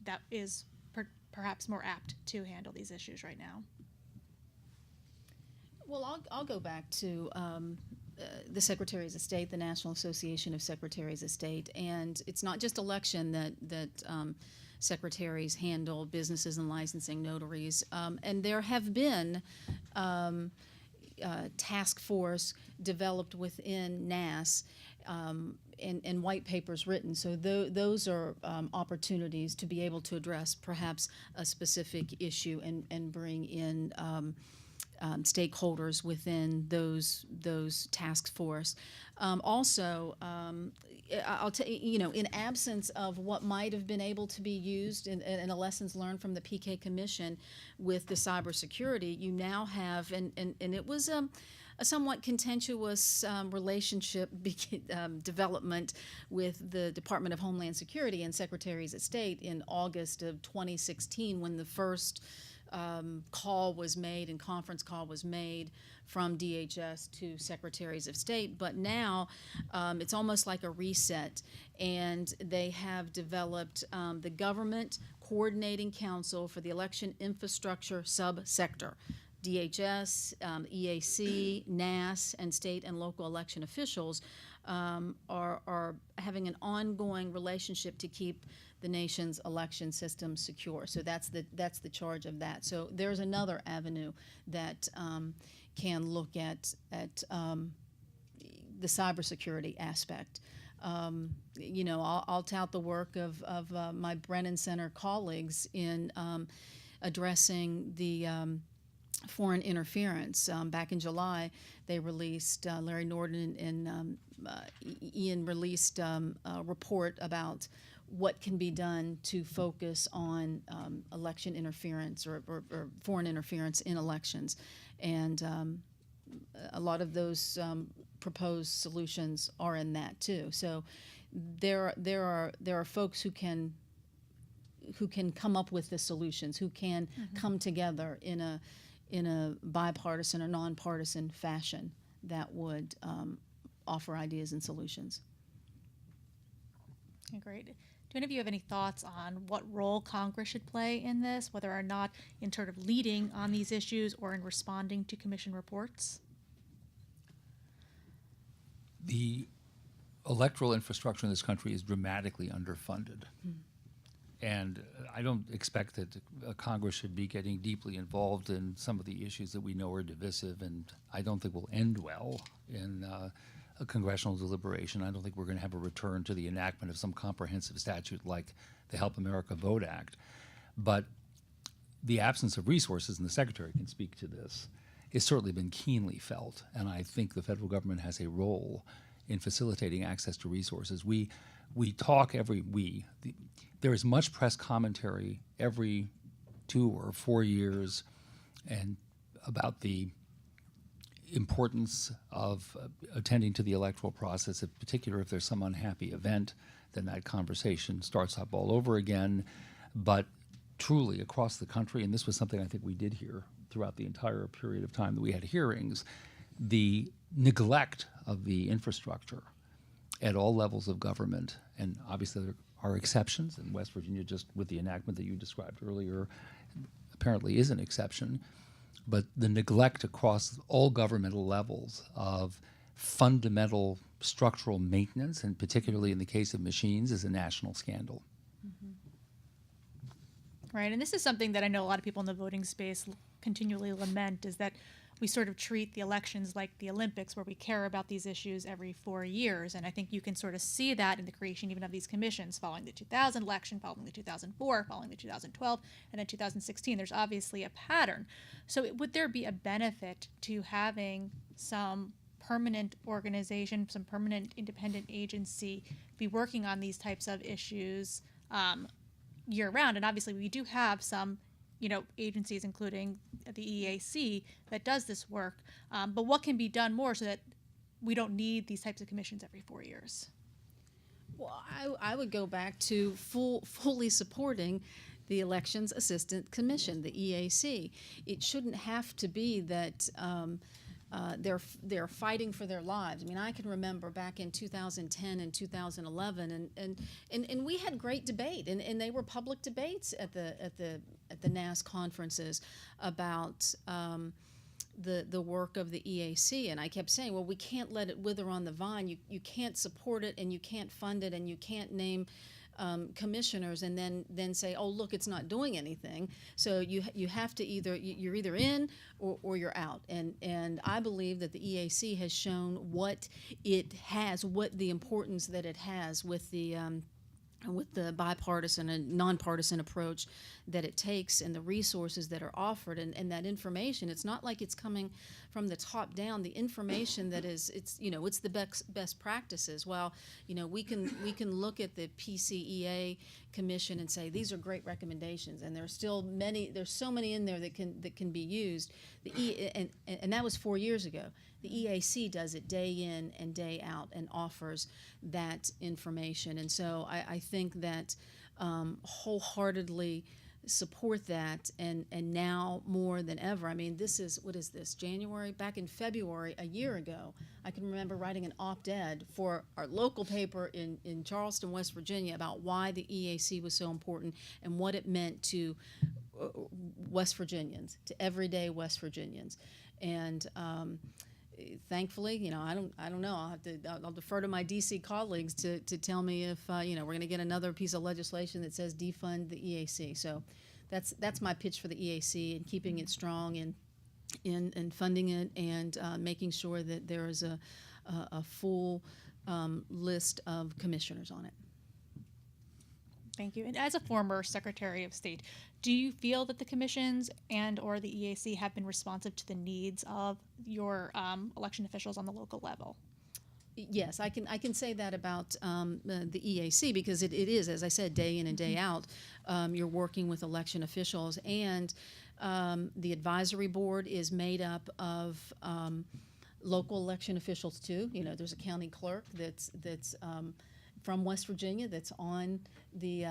that is perhaps more apt to handle these issues right now? Well, I'll go back to the Secretaries of State, the National Association of Secretaries of State, and it's not just election that secretaries handle, businesses and licensing notaries, and there have been task force developed within NAS and white papers written. So those are opportunities to be able to address perhaps a specific issue and bring in stakeholders within those task force. I'll tell you, in absence of what might have been able to be used in the lessons learned from the PK Commission with the cybersecurity, you now have, and it was a somewhat contentious relationship development with the Department of Homeland Security and Secretaries of State in August of 2016 when the first call was made and conference call was made from DHS to Secretaries of State. But now it's almost like a reset, and they have developed the Government Coordinating Council for the Election Infrastructure Subsector. DHS, EAC, NAS, and state and local election officials are having an ongoing relationship to keep the nation's election system secure. So that's the charge of that. So there's another avenue that can look at the cybersecurity aspect. I'll tout the work of my Brennan Center colleagues in addressing the foreign interference. Back in July, they released, Larry Norden and Ian released a report about what can be done to focus on election interference or foreign interference in elections. And a lot of those proposed solutions are in that too. So there are folks who can come up with the solutions, who can come together in a bipartisan or nonpartisan fashion that would offer ideas and solutions. Okay, great. Do any of you have any thoughts on what role Congress should play in this, whether or not in sort of leading on these issues or in responding to commission reports? The electoral infrastructure in this country is dramatically underfunded. And I don't expect that Congress should be getting deeply involved in some of the issues that we know are divisive, and I don't think will end well in a congressional deliberation. I don't think we're going to have a return to the enactment of some comprehensive statute like the Help America Vote Act. But the absence of resources, and the Secretary can speak to this, has certainly been keenly felt, and I think the federal government has a role in facilitating access to resources. There is much press commentary every 2 or 4 years and about the importance of attending to the electoral process, in particular if there's some unhappy event, then that conversation starts up all over again. But truly across the country, and this was something I think we did hear throughout the entire period of time that we had hearings, the neglect of the infrastructure at all levels of government, and obviously there are exceptions, and West Virginia, just with the enactment that you described earlier, apparently is an exception, but the neglect across all governmental levels of fundamental structural maintenance, and particularly in the case of machines, is a national scandal. Right, and this is something that I know a lot of people in the voting space continually lament, is that we sort of treat the elections like the Olympics, where we care about these issues every 4 years. And I think you can sort of see that in the creation even of these commissions following the 2000 election, following the 2004, following the 2012, and then 2016. There's obviously a pattern. So would there be a benefit to having some permanent organization, some permanent independent agency be working on these types of issues year round? And obviously we do have some agencies, including the EAC, that does this work. But what can be done more so that we don't need these types of commissions every 4 years? Well, I would go back to fully supporting the Elections Assistance Commission, the EAC. It shouldn't have to be that they're fighting for their lives. I mean, I can remember back in 2010 and 2011, and we had great debate, and they were public debates at the NAS conferences about the work of the EAC, and I kept saying, well, we can't let it wither on the vine. You can't support it, and you can't fund it, and you can't name commissioners and then say, oh, look, it's not doing anything. So you have to you're either in or you're out. And I believe that the EAC has shown what it has, what the importance that it has with the with the bipartisan and nonpartisan approach that it takes and the resources that are offered and that information, it's not like it's coming from the top down. The information that is, it's the best practices. Well, we can look at the PCEA Commission and say these are great recommendations, and there's so many in there that can be used. And that was 4 years ago. The EAC does it day in and day out and offers that information. And so I think that wholeheartedly support that, and now more than ever. I mean, what is this, January? Back in February, a year ago, I can remember writing an op-ed for our local paper in Charleston, West Virginia, about why the EAC was so important and what it meant to West Virginians, to everyday West Virginians. And thankfully, I don't know. I'll defer to my DC colleagues to tell me if we're going to get another piece of legislation that says defund the EAC. So that's my pitch for the EAC, and keeping it strong and funding it, and making sure that there is a full list of commissioners on it. Thank you. And as a former Secretary of State, do you feel that the commissions and/or the EAC have been responsive to the needs of your election officials on the local level? Yes, I can say that about the EAC, because it is, as I said, day in and day out. You're working with election officials, and the advisory board is made up of local election officials too. There's a county clerk that's from West Virginia that's on the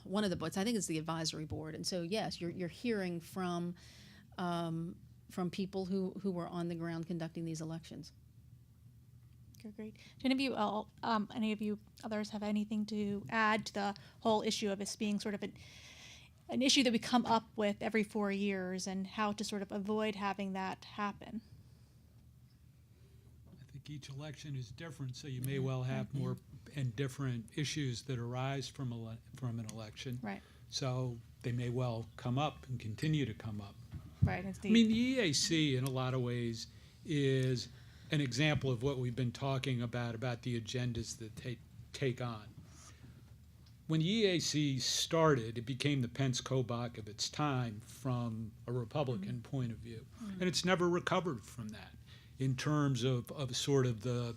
one of the boards. I think it's the advisory board. And so yes, you're hearing from people who were on the ground conducting these elections. Okay, great. Do any of you others have anything to add to the whole issue of this being sort of an issue that we come up with every 4 years, and how to sort of avoid having that happen? I think each election is different, so you may well have more and different issues that arise from an election. Right. So they may well come up and continue to come up. Right. I mean, the EAC in a lot of ways is an example of what we've been talking about the agendas that take on. When the EAC started, it became the Pence-Kobach of its time from a Republican point of view. And it's never recovered from that in terms of sort of the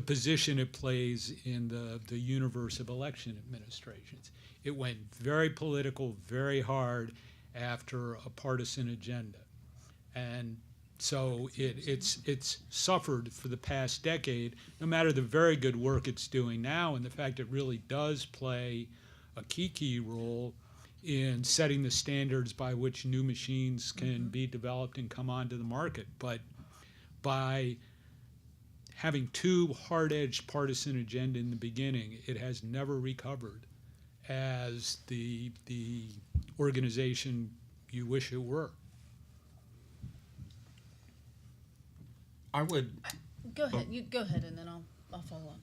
position it plays in the universe of election administrations. It went very political, very hard after a partisan agenda. And so it's suffered for the past decade, no matter the very good work it's doing now, and the fact it really does play a key role in setting the standards by which new machines can be developed and come onto the market. But by having too hard-edged partisan agenda in the beginning, it has never recovered as the organization you wish it were. I would. Go ahead. You go ahead, and then I'll follow up.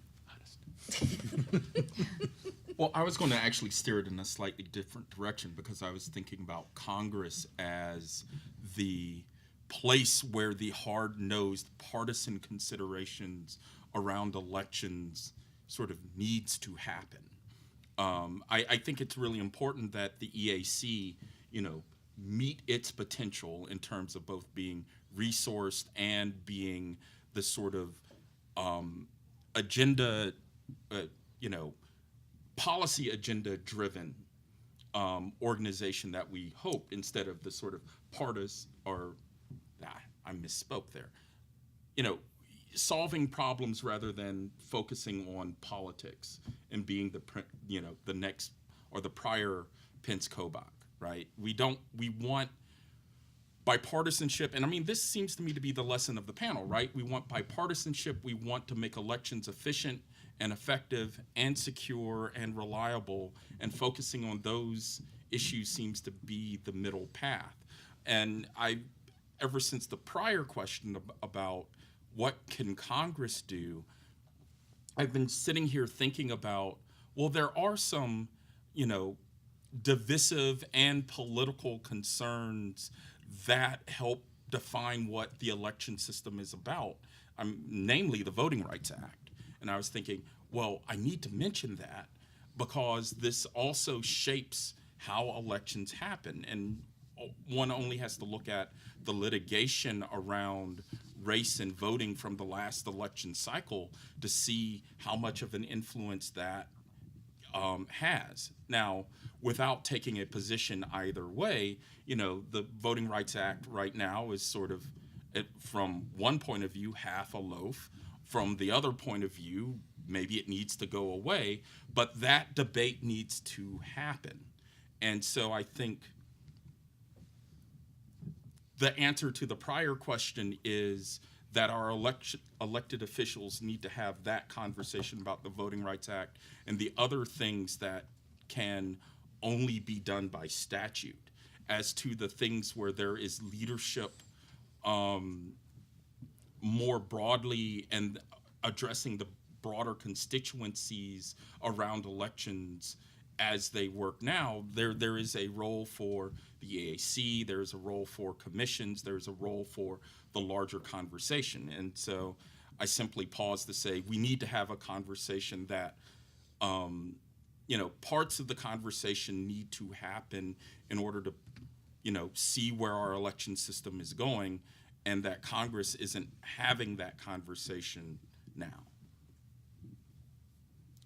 Well, I was going to actually steer it in a slightly different direction, because I was thinking about Congress as the place where the hard-nosed partisan considerations around elections sort of needs to happen. I think it's really important that the EAC, meet its potential in terms of both being resourced and being the sort of agenda, policy agenda-driven organization that we hope, instead of the sort of I misspoke there. Solving problems rather than focusing on politics and being the next or the prior Pence-Kobach, right? We want bipartisanship, and I mean, this seems to me to be the lesson of the panel, right? We want bipartisanship. We want to make elections efficient and effective and secure and reliable, and focusing on those issues seems to be the middle path. And ever since the prior question about what can Congress do, I've been sitting here thinking about, well, there are some, divisive and political concerns that help define what the election system is about, namely the Voting Rights Act. And I was thinking, well, I need to mention that, because this also shapes how elections happen. And one only has to look at the litigation around race and voting from the last election cycle to see how much of an influence that has. Now, without taking a position either way, the Voting Rights Act right now is sort of, from one point of view, half a loaf. From the other point of view, maybe it needs to go away, but that debate needs to happen. And so I think the answer to the prior question is that our elected officials need to have that conversation about the Voting Rights Act and the other things that can only be done by statute. As to the things where there is leadership more broadly and addressing the broader constituencies around elections as they work now, there is a role for the EAC, there's a role for commissions, there's a role for the larger conversation. And so I simply pause to say we need to have a conversation that, parts of the conversation need to happen in order to, see where our election system is going, and that Congress isn't having that conversation now.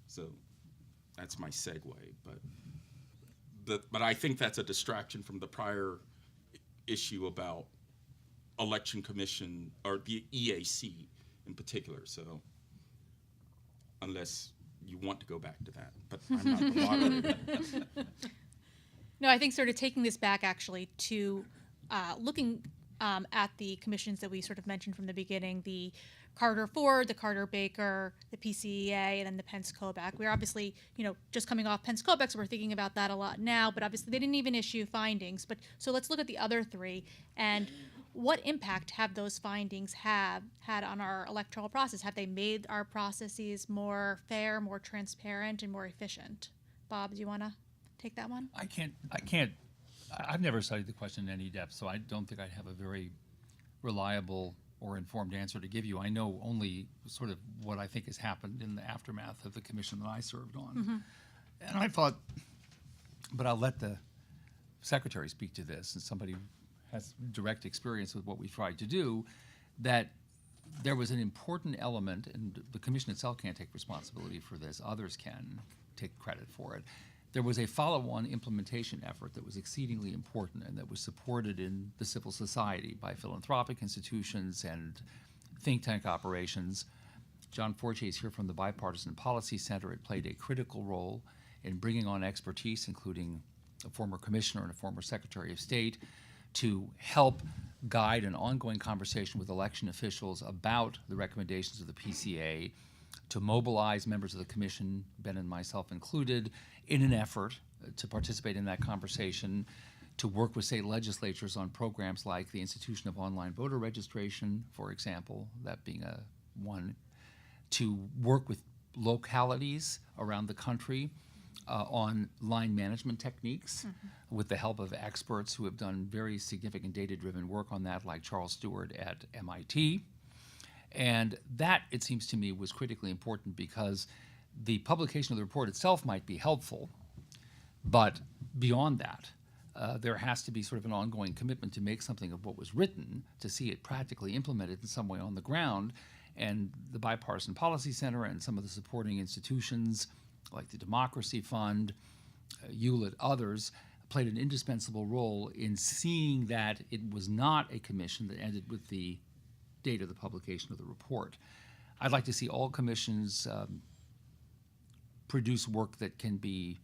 So that's my segue, but I think that's a distraction from the prior issue about election commission or the EAC in particular. So unless you want to go back to that, but I'm not the moderator. No, I think sort of taking this back actually to looking at the commissions that we sort of mentioned from the beginning, the Carter-Ford, the Carter-Baker, the PCEA, and then the Pence-Kobach. We're obviously, just coming off Pence-Kobach, so we're thinking about that a lot now, but obviously they didn't even issue findings. But so let's look at the other three, and what impact have those findings had on our electoral process? Have they made our processes more fair, more transparent, and more efficient? Bob, do you want to take that one? I've never studied the question in any depth, so I don't think I'd have a very reliable or informed answer to give you. I know only sort of what I think has happened in the aftermath of the commission that I served on. Mm-hmm. And I thought, but I'll let the secretary speak to this, and somebody who has direct experience with what we tried to do, that there was an important element, and the commission itself can't take responsibility for this, others can take credit for it. There was a follow-on implementation effort that was exceedingly important and that was supported in the civil society by philanthropic institutions and think tank operations. John Fortier is here from the Bipartisan Policy Center. It played a critical role in bringing on expertise, including a former commissioner and a former Secretary of State, to help guide an ongoing conversation with election officials about the recommendations of the PCA, to mobilize members of the commission, Ben and myself included, in an effort to participate in that conversation, to work with state legislatures on programs like the institution of online voter registration, for example, that being one, to work with localities around the country on line management techniques with the help of experts who have done very significant data-driven work on that, like Charles Stewart at MIT. And that, it seems to me, was critically important because the publication of the report itself might be helpful, but beyond that, there has to be sort of an ongoing commitment to make something of what was written, to see it practically implemented in some way on the ground. And the Bipartisan Policy Center and some of the supporting institutions, like the Democracy Fund, Hewlett, others, played an indispensable role in seeing that it was not a commission that ended with the date of the publication of the report. I'd like to see all commissions produce work that can be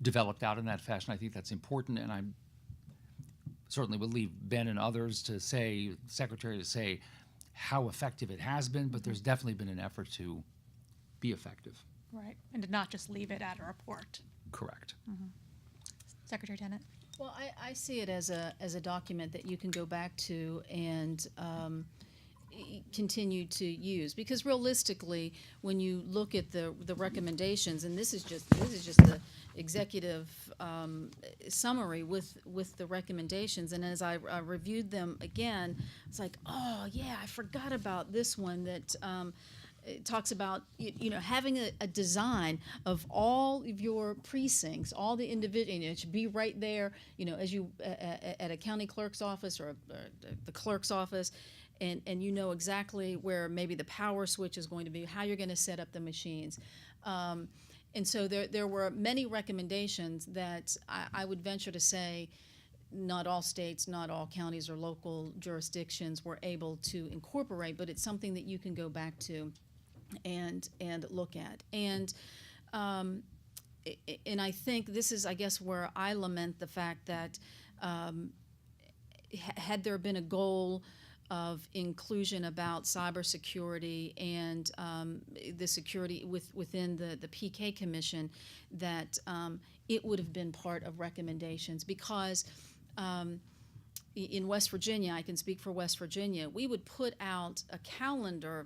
developed out in that fashion. I think that's important, and I certainly would leave Ben and others to say, the Secretary to say how effective it has been, but there's definitely been an effort to be effective. Right, and to not just leave it at a report. Correct. Mm-hmm. Secretary Tennant? Well, I see it as a document that you can go back to and continue to use, because realistically, when you look at the recommendations, and this is just the executive summary with the recommendations, and as I reviewed them again, it's like, oh yeah, I forgot about this one, that it talks about having a design of all of your precincts, all the individual. It should be right there. As you at a county clerk's office or the clerk's office, and you know exactly where maybe the power switch is going to be, how you're going to set up the machines. And so there were many recommendations that I would venture to say not all states, not all counties or local jurisdictions were able to incorporate, but it's something that you can go back to and look at. And I think this is, I guess, where I lament the fact that had there been a goal of inclusion about cybersecurity and the security within the PK Commission, that it would have been part of recommendations, because in West Virginia, I can speak for West Virginia, we would put out a calendar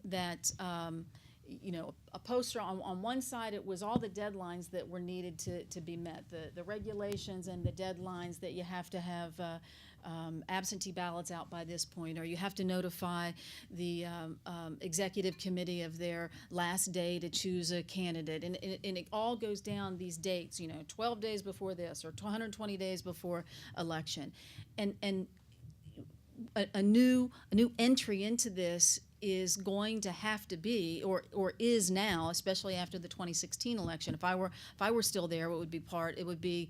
that, a poster on one side, it was all the deadlines that were needed to be met, the regulations and the deadlines that you have to have absentee ballots out by this point, or you have to notify the executive committee of their last day to choose a candidate, and it all goes down these dates, 12 days before this or 120 days before election, and a new entry into this is going to have to be, or is now, especially after the 2016 election. If I were still there, it would be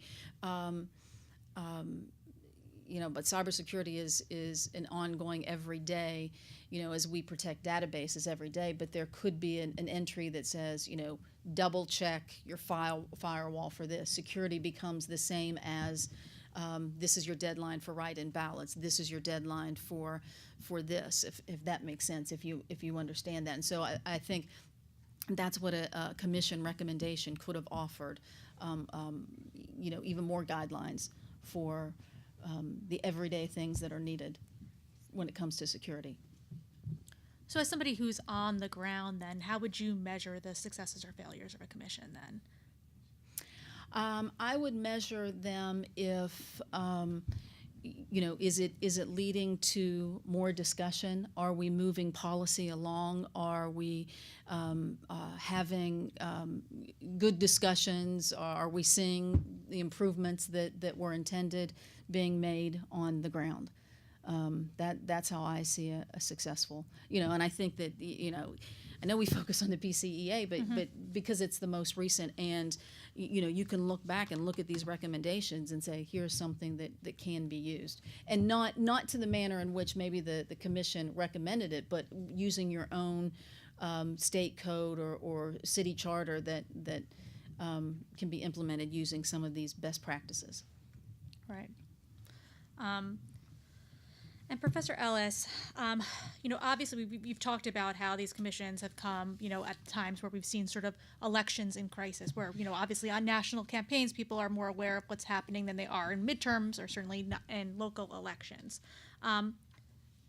but cybersecurity is an ongoing every day, as we protect databases every day. But there could be an entry that says, double check your firewall for this. Security becomes the same as this is your deadline for write-in ballots. This is your deadline for this, if that makes sense, if you understand that. And so I think that's what a commission recommendation could have offered, even more guidelines for the everyday things that are needed when it comes to security. So as somebody who's on the ground, then, how would you measure the successes or failures of a commission then? I would measure them if, is it leading to more discussion? Are we moving policy along? Are we having good discussions? Are we seeing the improvements that were intended being made on the ground? That's how I see a successful, and I think that, I know we focus on the PCEA, but because it's the most recent, and you can look back and look at these recommendations and say, here's something that can be used, and not to the manner in which maybe the commission recommended it, but using your own state code or city charter that can be implemented using some of these best practices. Right. And Professor Ellis, obviously we've talked about how these commissions have come, at times where we've seen sort of elections in crisis, where, obviously on national campaigns, people are more aware of what's happening than they are in midterms or certainly not in local elections.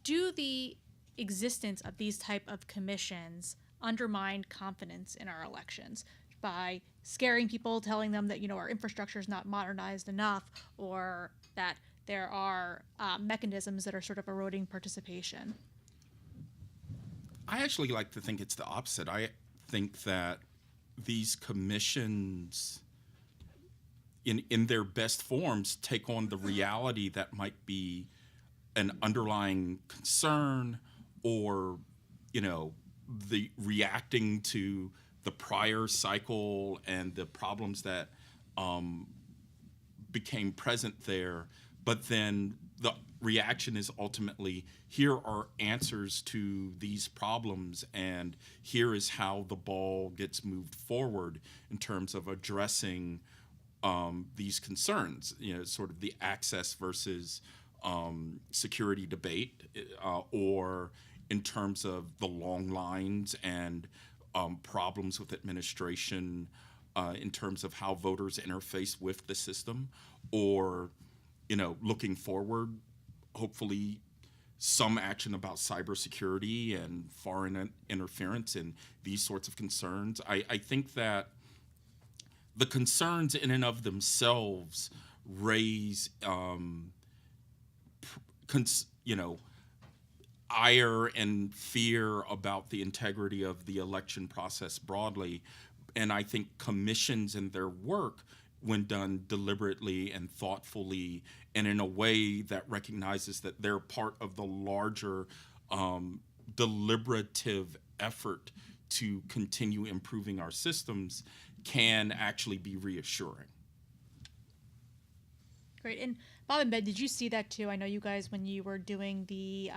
Do the existence of these type of commissions undermine confidence in our elections by scaring people, telling them that, our infrastructure is not modernized enough, or that there are mechanisms that are sort of eroding participation? I actually like to think it's the opposite. I think that these commissions, in their best forms, take on the reality that might be an underlying concern, or, the reacting to the prior cycle and the problems that became present there. But then the reaction is ultimately, here are answers to these problems, and here is how the ball gets moved forward in terms of addressing these concerns, sort of the access versus security debate, or in terms of the long lines and problems with administration, in terms of how voters interface with the system, or looking forward, hopefully some action about cybersecurity and foreign interference and these sorts of concerns. I think that the concerns in and of themselves raise, ire and fear about the integrity of the election process broadly. And I think commissions and their work, when done deliberately and thoughtfully and in a way that recognizes that they're part of the larger deliberative effort to continue improving our systems, can actually be reassuring. Great. And Bob and Ben, did you see that too? I know you guys, when you were doing the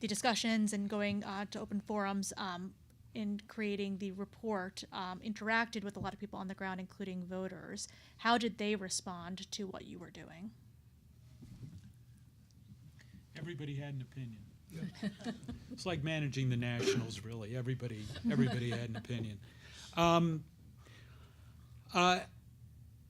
discussions and going to open forums in creating the report, interacted with a lot of people on the ground, including voters. How did they respond to what you were doing? Everybody had an opinion. It's like managing the Nationals, really. Everybody had an opinion.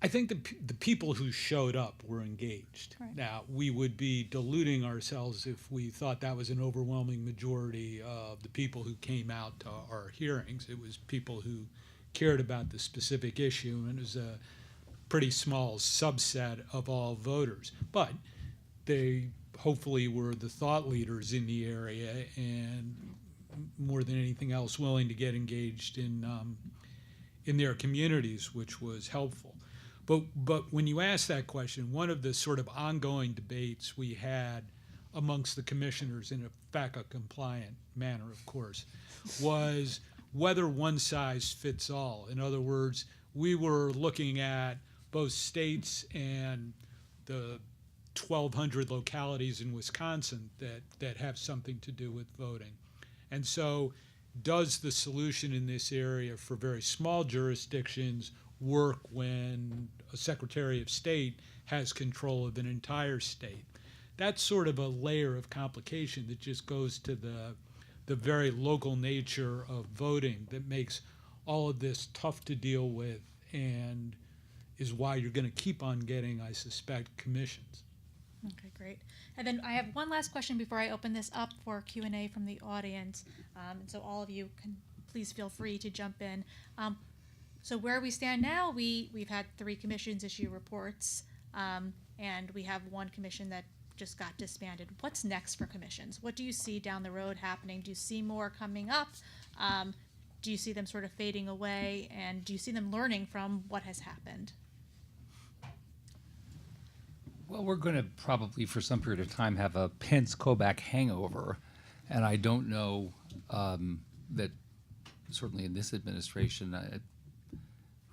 I think the people who showed up were engaged. Right. Now, we would be deluding ourselves if we thought that was an overwhelming majority of the people who came out to our hearings. It was people who cared about the specific issue, and it was a pretty small subset of all voters. But they hopefully were the thought leaders in the area, and more than anything else, willing to get engaged in their communities, which was helpful. But when you ask that question, one of the sort of ongoing debates we had amongst the commissioners, in a FACA-compliant manner, of course, was whether one size fits all. In other words, we were looking at both states and the 1,200 localities in Wisconsin that have something to do with voting. And so does the solution in this area for very small jurisdictions work when a Secretary of State has control of an entire state? That's sort of a layer of complication that just goes to the very local nature of voting that makes all of this tough to deal with, and is why you're going to keep on getting, I suspect, commissions. Okay, great. And then I have one last question before I open this up for Q&A from the audience. And so all of you can please feel free to jump in. So where we stand now, we've had 3 commissions issue reports, and we have 1 commission that just got disbanded. What's next for commissions? What do you see down the road happening? Do you see more coming up? Do you see them sort of fading away? And do you see them learning from what has happened? Well, we're going to probably, for some period of time, have a Pence-Kobach hangover, and I don't know that certainly in this administration,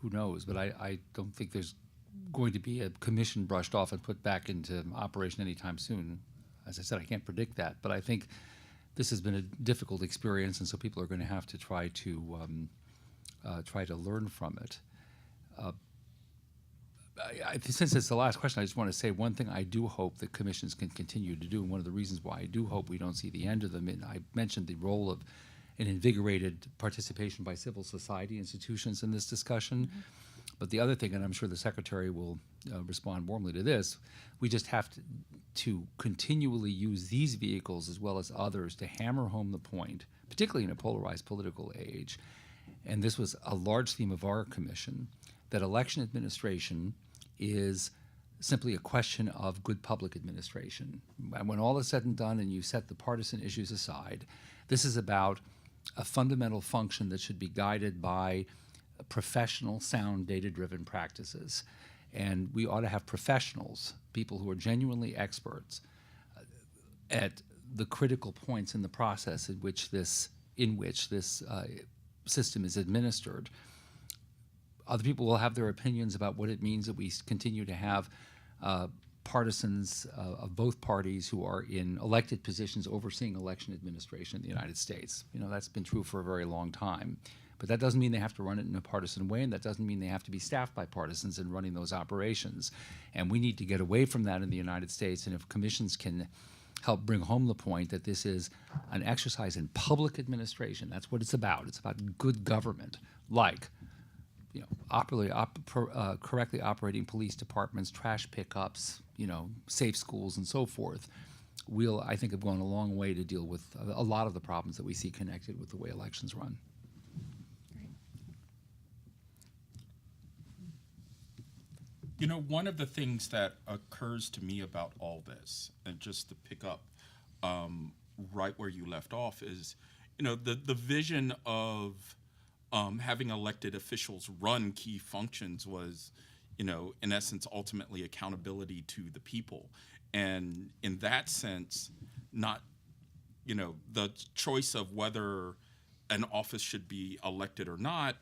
who knows, but I don't think there's going to be a commission brushed off and put back into operation anytime soon. As I said, I can't predict that, but I think this has been a difficult experience, and so people are going to have to try to learn from it. Since it's the last question, I just want to say one thing I do hope that commissions can continue to do, and one of the reasons why I do hope we don't see the end of them. And I mentioned the role of an invigorated participation by civil society institutions in this discussion. Mm-hmm. But the other thing, and I'm sure the Secretary will respond warmly to this, we just have to continually use these vehicles as well as others to hammer home the point, particularly in a polarized political age, and this was a large theme of our commission, that election administration is simply a question of good public administration. And when all is said and done and you set the partisan issues aside, this is about a fundamental function that should be guided by professional, sound, data-driven practices. And we ought to have professionals, people who are genuinely experts at the critical points in the process in which this system is administered. Other people will have their opinions about what it means that we continue to have partisans of both parties who are in elected positions overseeing election administration in the United States. You know, that's been true for a very long time. But that doesn't mean they have to run it in a partisan way, and that doesn't mean they have to be staffed by partisans in running those operations. And we need to get away from that in the United States, and if commissions can help bring home the point that this is an exercise in public administration, that's what it's about. It's about good government, like correctly operating police departments, trash pickups, safe schools, and so forth. We'll, I think, have gone a long way to deal with a lot of the problems that we see connected with the way elections run. You know, one of the things that occurs to me about all this, and just to pick up right where you left off, is, you know, the vision of having elected officials run key functions was, you know, in essence, ultimately accountability to the people. And in that sense, not, you know, the choice of whether an office should be elected or not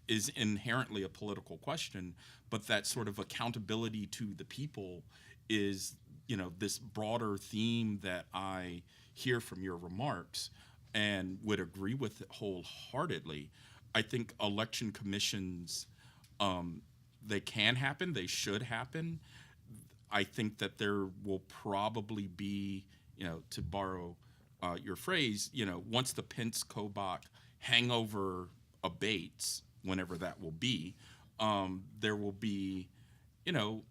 is inherently a political question, but that sort of accountability to the people is, you know, this broader theme that I hear from your remarks and would agree with it wholeheartedly. I think election commissions, they can happen, they should happen. I think that there will probably be, you know, to borrow your phrase, you know, once the Pence-Kobach hangover abates, whenever that will be, there will be, you know,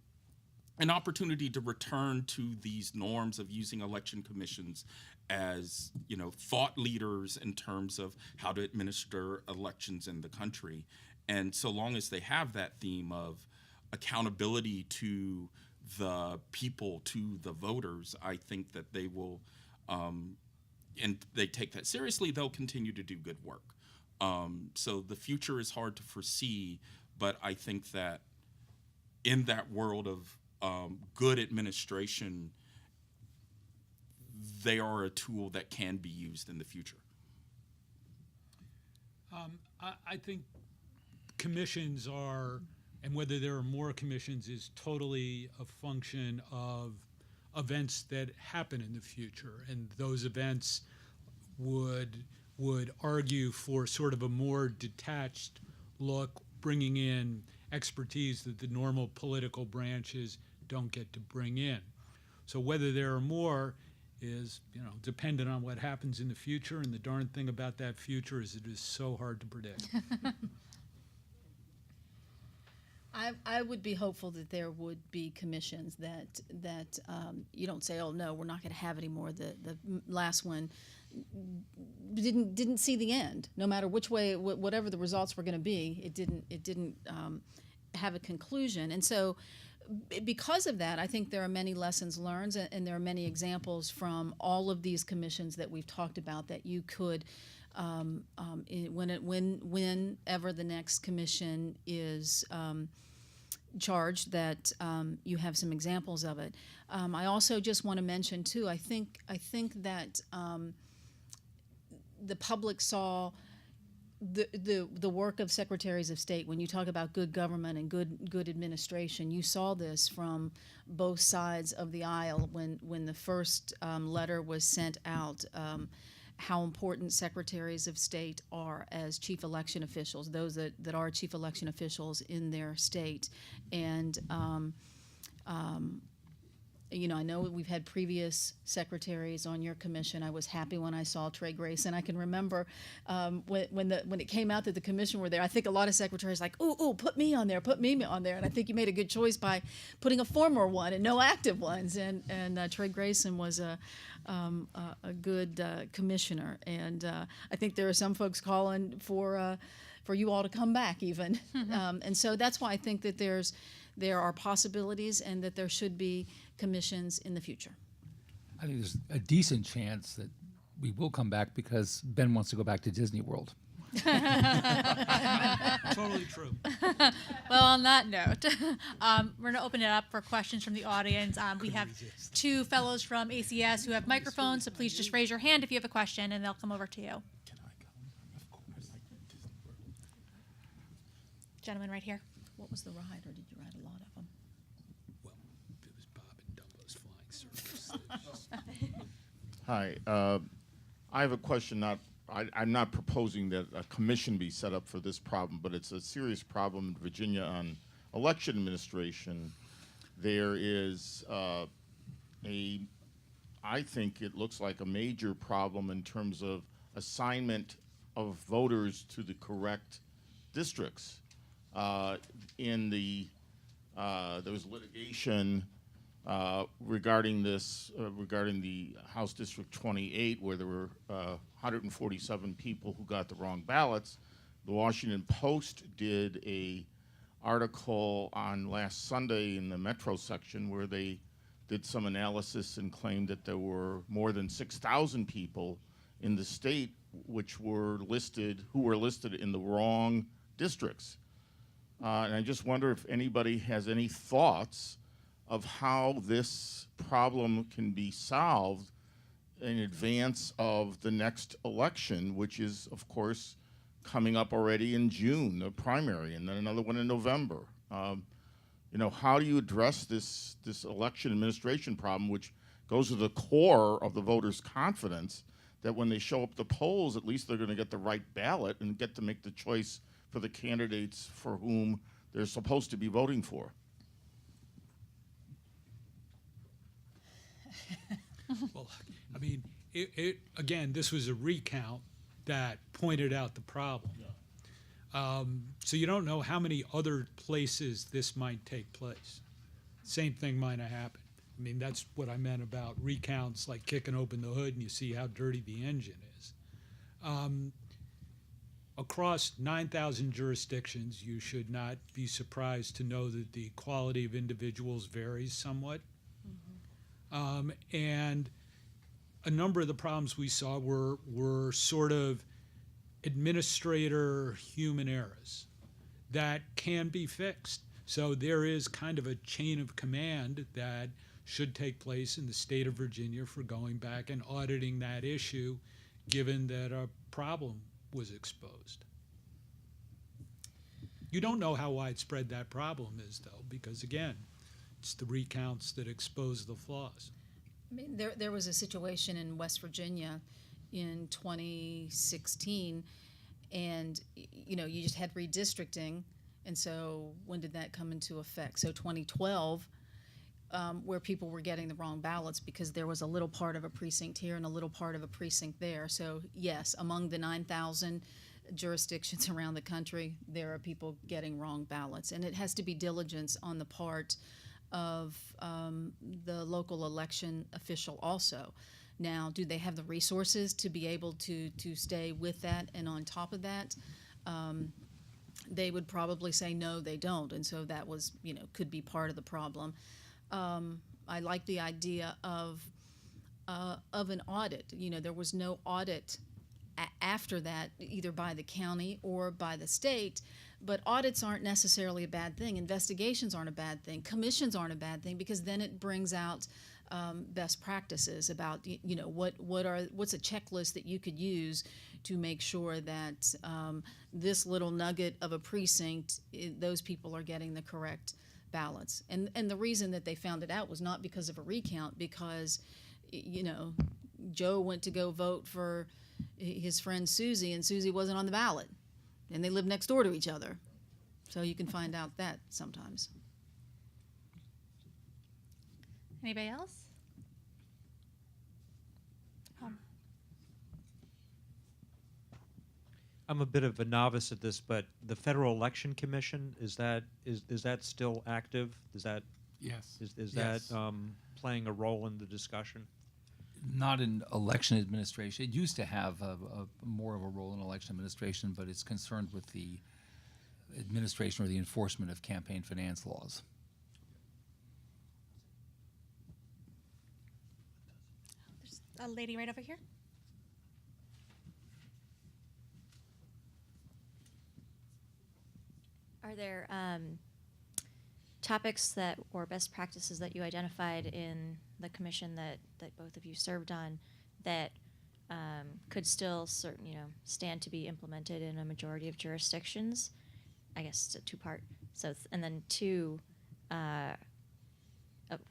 an opportunity to return to these norms of using election commissions as, you know, thought leaders in terms of how to administer elections in the country. And so long as they have that theme of accountability to the people, to the voters, I think that they will, and they take that seriously, they'll continue to do good work. So the future is hard to foresee, but I think that in that world of good administration, they are a tool that can be used in the future. I think commissions are, and whether there are more commissions is totally a function of events that happen in the future, and those events would argue for sort of a more detached look, bringing in expertise that the normal political branches don't get to bring in. So whether there are more is, you know, dependent on what happens in the future, and the darn thing about that future is it is so hard to predict. I would be hopeful that there would be commissions that you don't say, oh no, we're not going to have any more. The last one didn't see the end. No matter which way, whatever the results were going to be, it didn't have a conclusion. And so, because of that, I think there are many lessons learned, and there are many examples from all of these commissions that we've talked about that you could, whenever the next commission is charged, that you have some examples of it. I also just want to mention too, I think that the public saw the work of secretaries of state. When you talk about good government and good administration, you saw this from both sides of the aisle when the first letter was sent out. How important secretaries of state are as chief election officials, those that are chief election officials in their state. And you know, I know we've had previous secretaries on your commission. I was happy when I saw Trey Grayson. I can remember when it came out that the commission were there. I think a lot of secretaries like, ooh, put me on there, and I think you made a good choice by putting a former one and no active ones. And Trey Grayson was a good commissioner, and I think there are some folks calling for you all to come back even. And so that's why I think that there are possibilities and that there should be commissions in the future. I think there's a decent chance that we will come back because Ben wants to go back to Disney World. Totally true. Well, on that note, we're going to open it up for questions from the audience. We have two fellows from ACS who have microphones, so please just raise your hand if you have a question, and they'll come over to you. Can I come? Of course. Disney World. Gentleman right here. What was the ride, or did you ride a lot of them? Well, it was Bob and Dumbo's Flying Circus. Hi, I have a question. I'm not proposing that a commission be set up for this problem, but it's a serious problem in Virginia on election administration. There is I think it looks like a major problem in terms of assignment of voters to the correct districts. There was litigation regarding this, regarding the House District 28, where there were 147 people who got the wrong ballots. The Washington Post did a article on last Sunday in the Metro section where they did some analysis and claimed that there were more than 6,000 people in the state who were listed in the wrong districts. And I just wonder if anybody has any thoughts of how this problem can be solved in advance of the next election, which is, of course, coming up already in June, the primary, and then another one in November. You know, how do you address this election administration problem, which goes to the core of the voters' confidence that when they show up at the polls, at least they're going to get the right ballot and get to make the choice for the candidates for whom they're supposed to be voting for? Well, I mean, again, this was a recount that pointed out the problem. So you don't know how many other places this might take place. Same thing might have happened. I mean, that's what I meant about recounts, like kicking open the hood and you see how dirty the engine is. Across 9,000 jurisdictions, you should not be surprised to know that the quality of individuals varies somewhat. And a number of the problems we saw were sort of administrator human errors that can be fixed. So there is kind of a chain of command that should take place in the state of Virginia for going back and auditing that issue, given that a problem was exposed. You don't know how widespread that problem is, though, because, again, it's the recounts that expose the flaws. I mean, there was a situation in West Virginia in 2016, and you know, you just had redistricting, and so when did that come into effect? So 2012, where people were getting the wrong ballots because there was a little part of a precinct here and a little part of a precinct there. So yes, among the 9,000 jurisdictions around the country, there are people getting wrong ballots, and it has to be diligence on the part of the local election official also. Now, do they have the resources to be able to stay with that and on top of that? They would probably say no, they don't, and so that was, you know, could be part of the problem. I like the idea of an audit. You know, there was no audit after that, either by the county or by the state. But audits aren't necessarily a bad thing. Investigations aren't a bad thing. Commissions aren't a bad thing, because then it brings out best practices about, you know, what's a checklist that you could use to make sure that this little nugget of a precinct, those people are getting the correct ballots. And the reason that they found it out was not because of a recount, because, you know, Joe went to go vote for his friend Susie, and Susie wasn't on the ballot. And they live next door to each other. So you can find out that sometimes. Anybody else? I'm a bit of a novice at this, but the Federal Election Commission, is that still active? Is that Yes. is Yes. that playing a role in the discussion? Not in election administration. It used to have a more of a role in election administration, but it's concerned with the administration or the enforcement of campaign finance laws. There's a lady right over here. Are there topics that or best practices that you identified in the commission that both of you served on that could still stand to be implemented in a majority of jurisdictions? I guess it's a two-part. So and then two,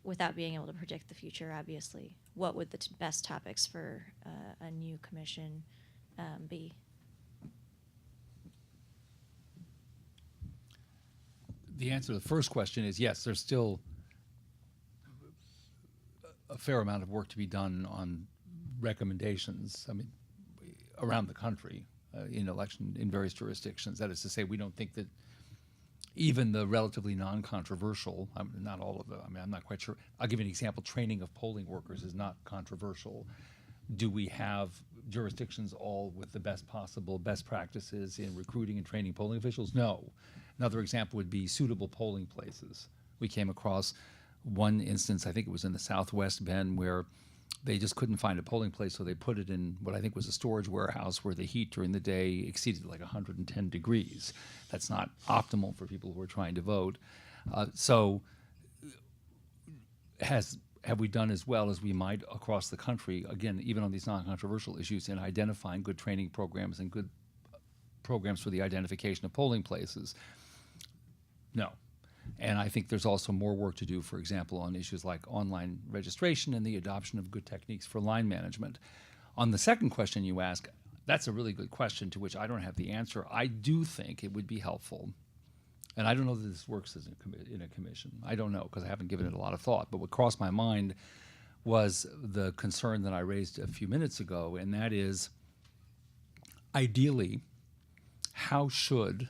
without being able to predict the future, obviously, what would the best topics for a new commission be? The answer to the first question is yes, there's still a fair amount of work to be done on recommendations, I mean, around the country in various jurisdictions. That is to say, we don't think that even the relatively non-controversial, not all of them, I'm not quite sure. I'll give you an example. Training of polling workers is not controversial. Do we have jurisdictions all with the best practices in recruiting and training polling officials? No. Another example would be suitable polling places. We came across one instance, I think it was in the Southwest Bend, where they just couldn't find a polling place, so they put it in what I think was a storage warehouse where the heat during the day exceeded like 110 degrees. That's not optimal for people who are trying to vote. So have we done as well as we might across the country, again, even on these non-controversial issues, in identifying good training programs and good programs for the identification of polling places? No. And I think there's also more work to do, for example, on issues like online registration and the adoption of good techniques for line management. On the second question you ask, that's a really good question to which I don't have the answer. I do think it would be helpful, and I don't know that this works as in a commission. I don't know, because I haven't given it a lot of thought. But what crossed my mind was the concern that I raised a few minutes ago, and that is, ideally, how should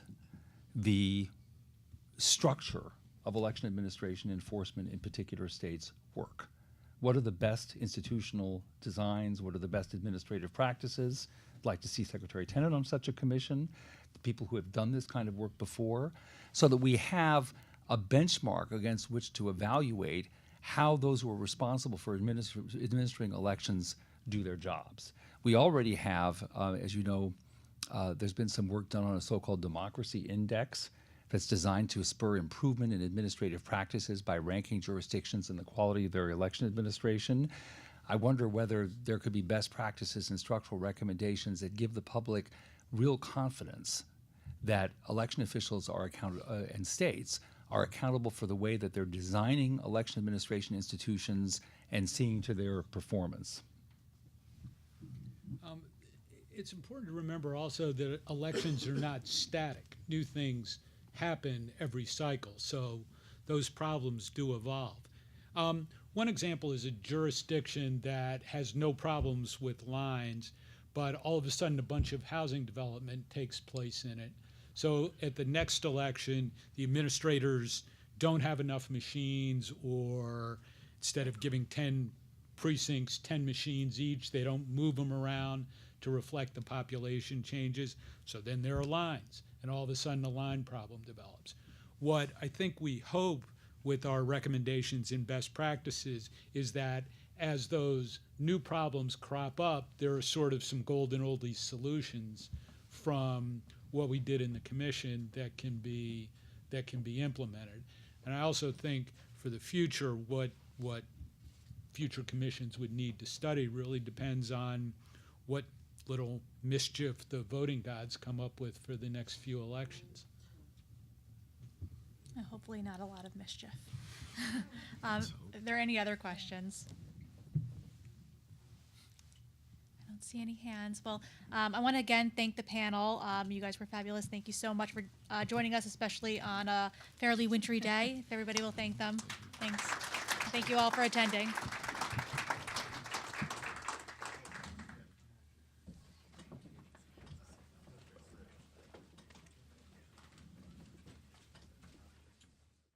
the structure of election administration enforcement in particular states work? What are the best institutional designs? What are the best administrative practices? I'd like to see Secretary Tenet on such a commission, the people who have done this kind of work before, so that we have a benchmark against which to evaluate how those who are responsible for administering elections do their jobs. We already have, as you know, there's been some work done on a so-called democracy index that's designed to spur improvement in administrative practices by ranking jurisdictions and the quality of their election administration. I wonder whether there could be best practices and structural recommendations that give the public real confidence that election officials are and states are accountable for the way that they're designing election administration institutions and seeing to their performance. It's important to remember also that elections are not static. New things happen every cycle, so those problems do evolve. One example is a jurisdiction that has no problems with lines, but all of a sudden a bunch of housing development takes place in it. So at the next election, the administrators don't have enough machines, or instead of giving 10 precincts 10 machines each, they don't move them around to reflect the population changes. So then there are lines, and all of a sudden a line problem develops. What I think we hope with our recommendations in best practices is that as those new problems crop up, there are sort of some golden oldies solutions from what we did in the commission that can be implemented. And I also think for the future, what future commissions would need to study really depends on what little mischief the voting gods come up with for the next few elections. Hopefully not a lot of mischief. Are there any other questions? I don't see any hands. Well, I want to again thank the panel. You guys were fabulous. Thank you so much for joining us, especially on a fairly wintry day. If everybody will thank them. Thanks. Thank you all for attending.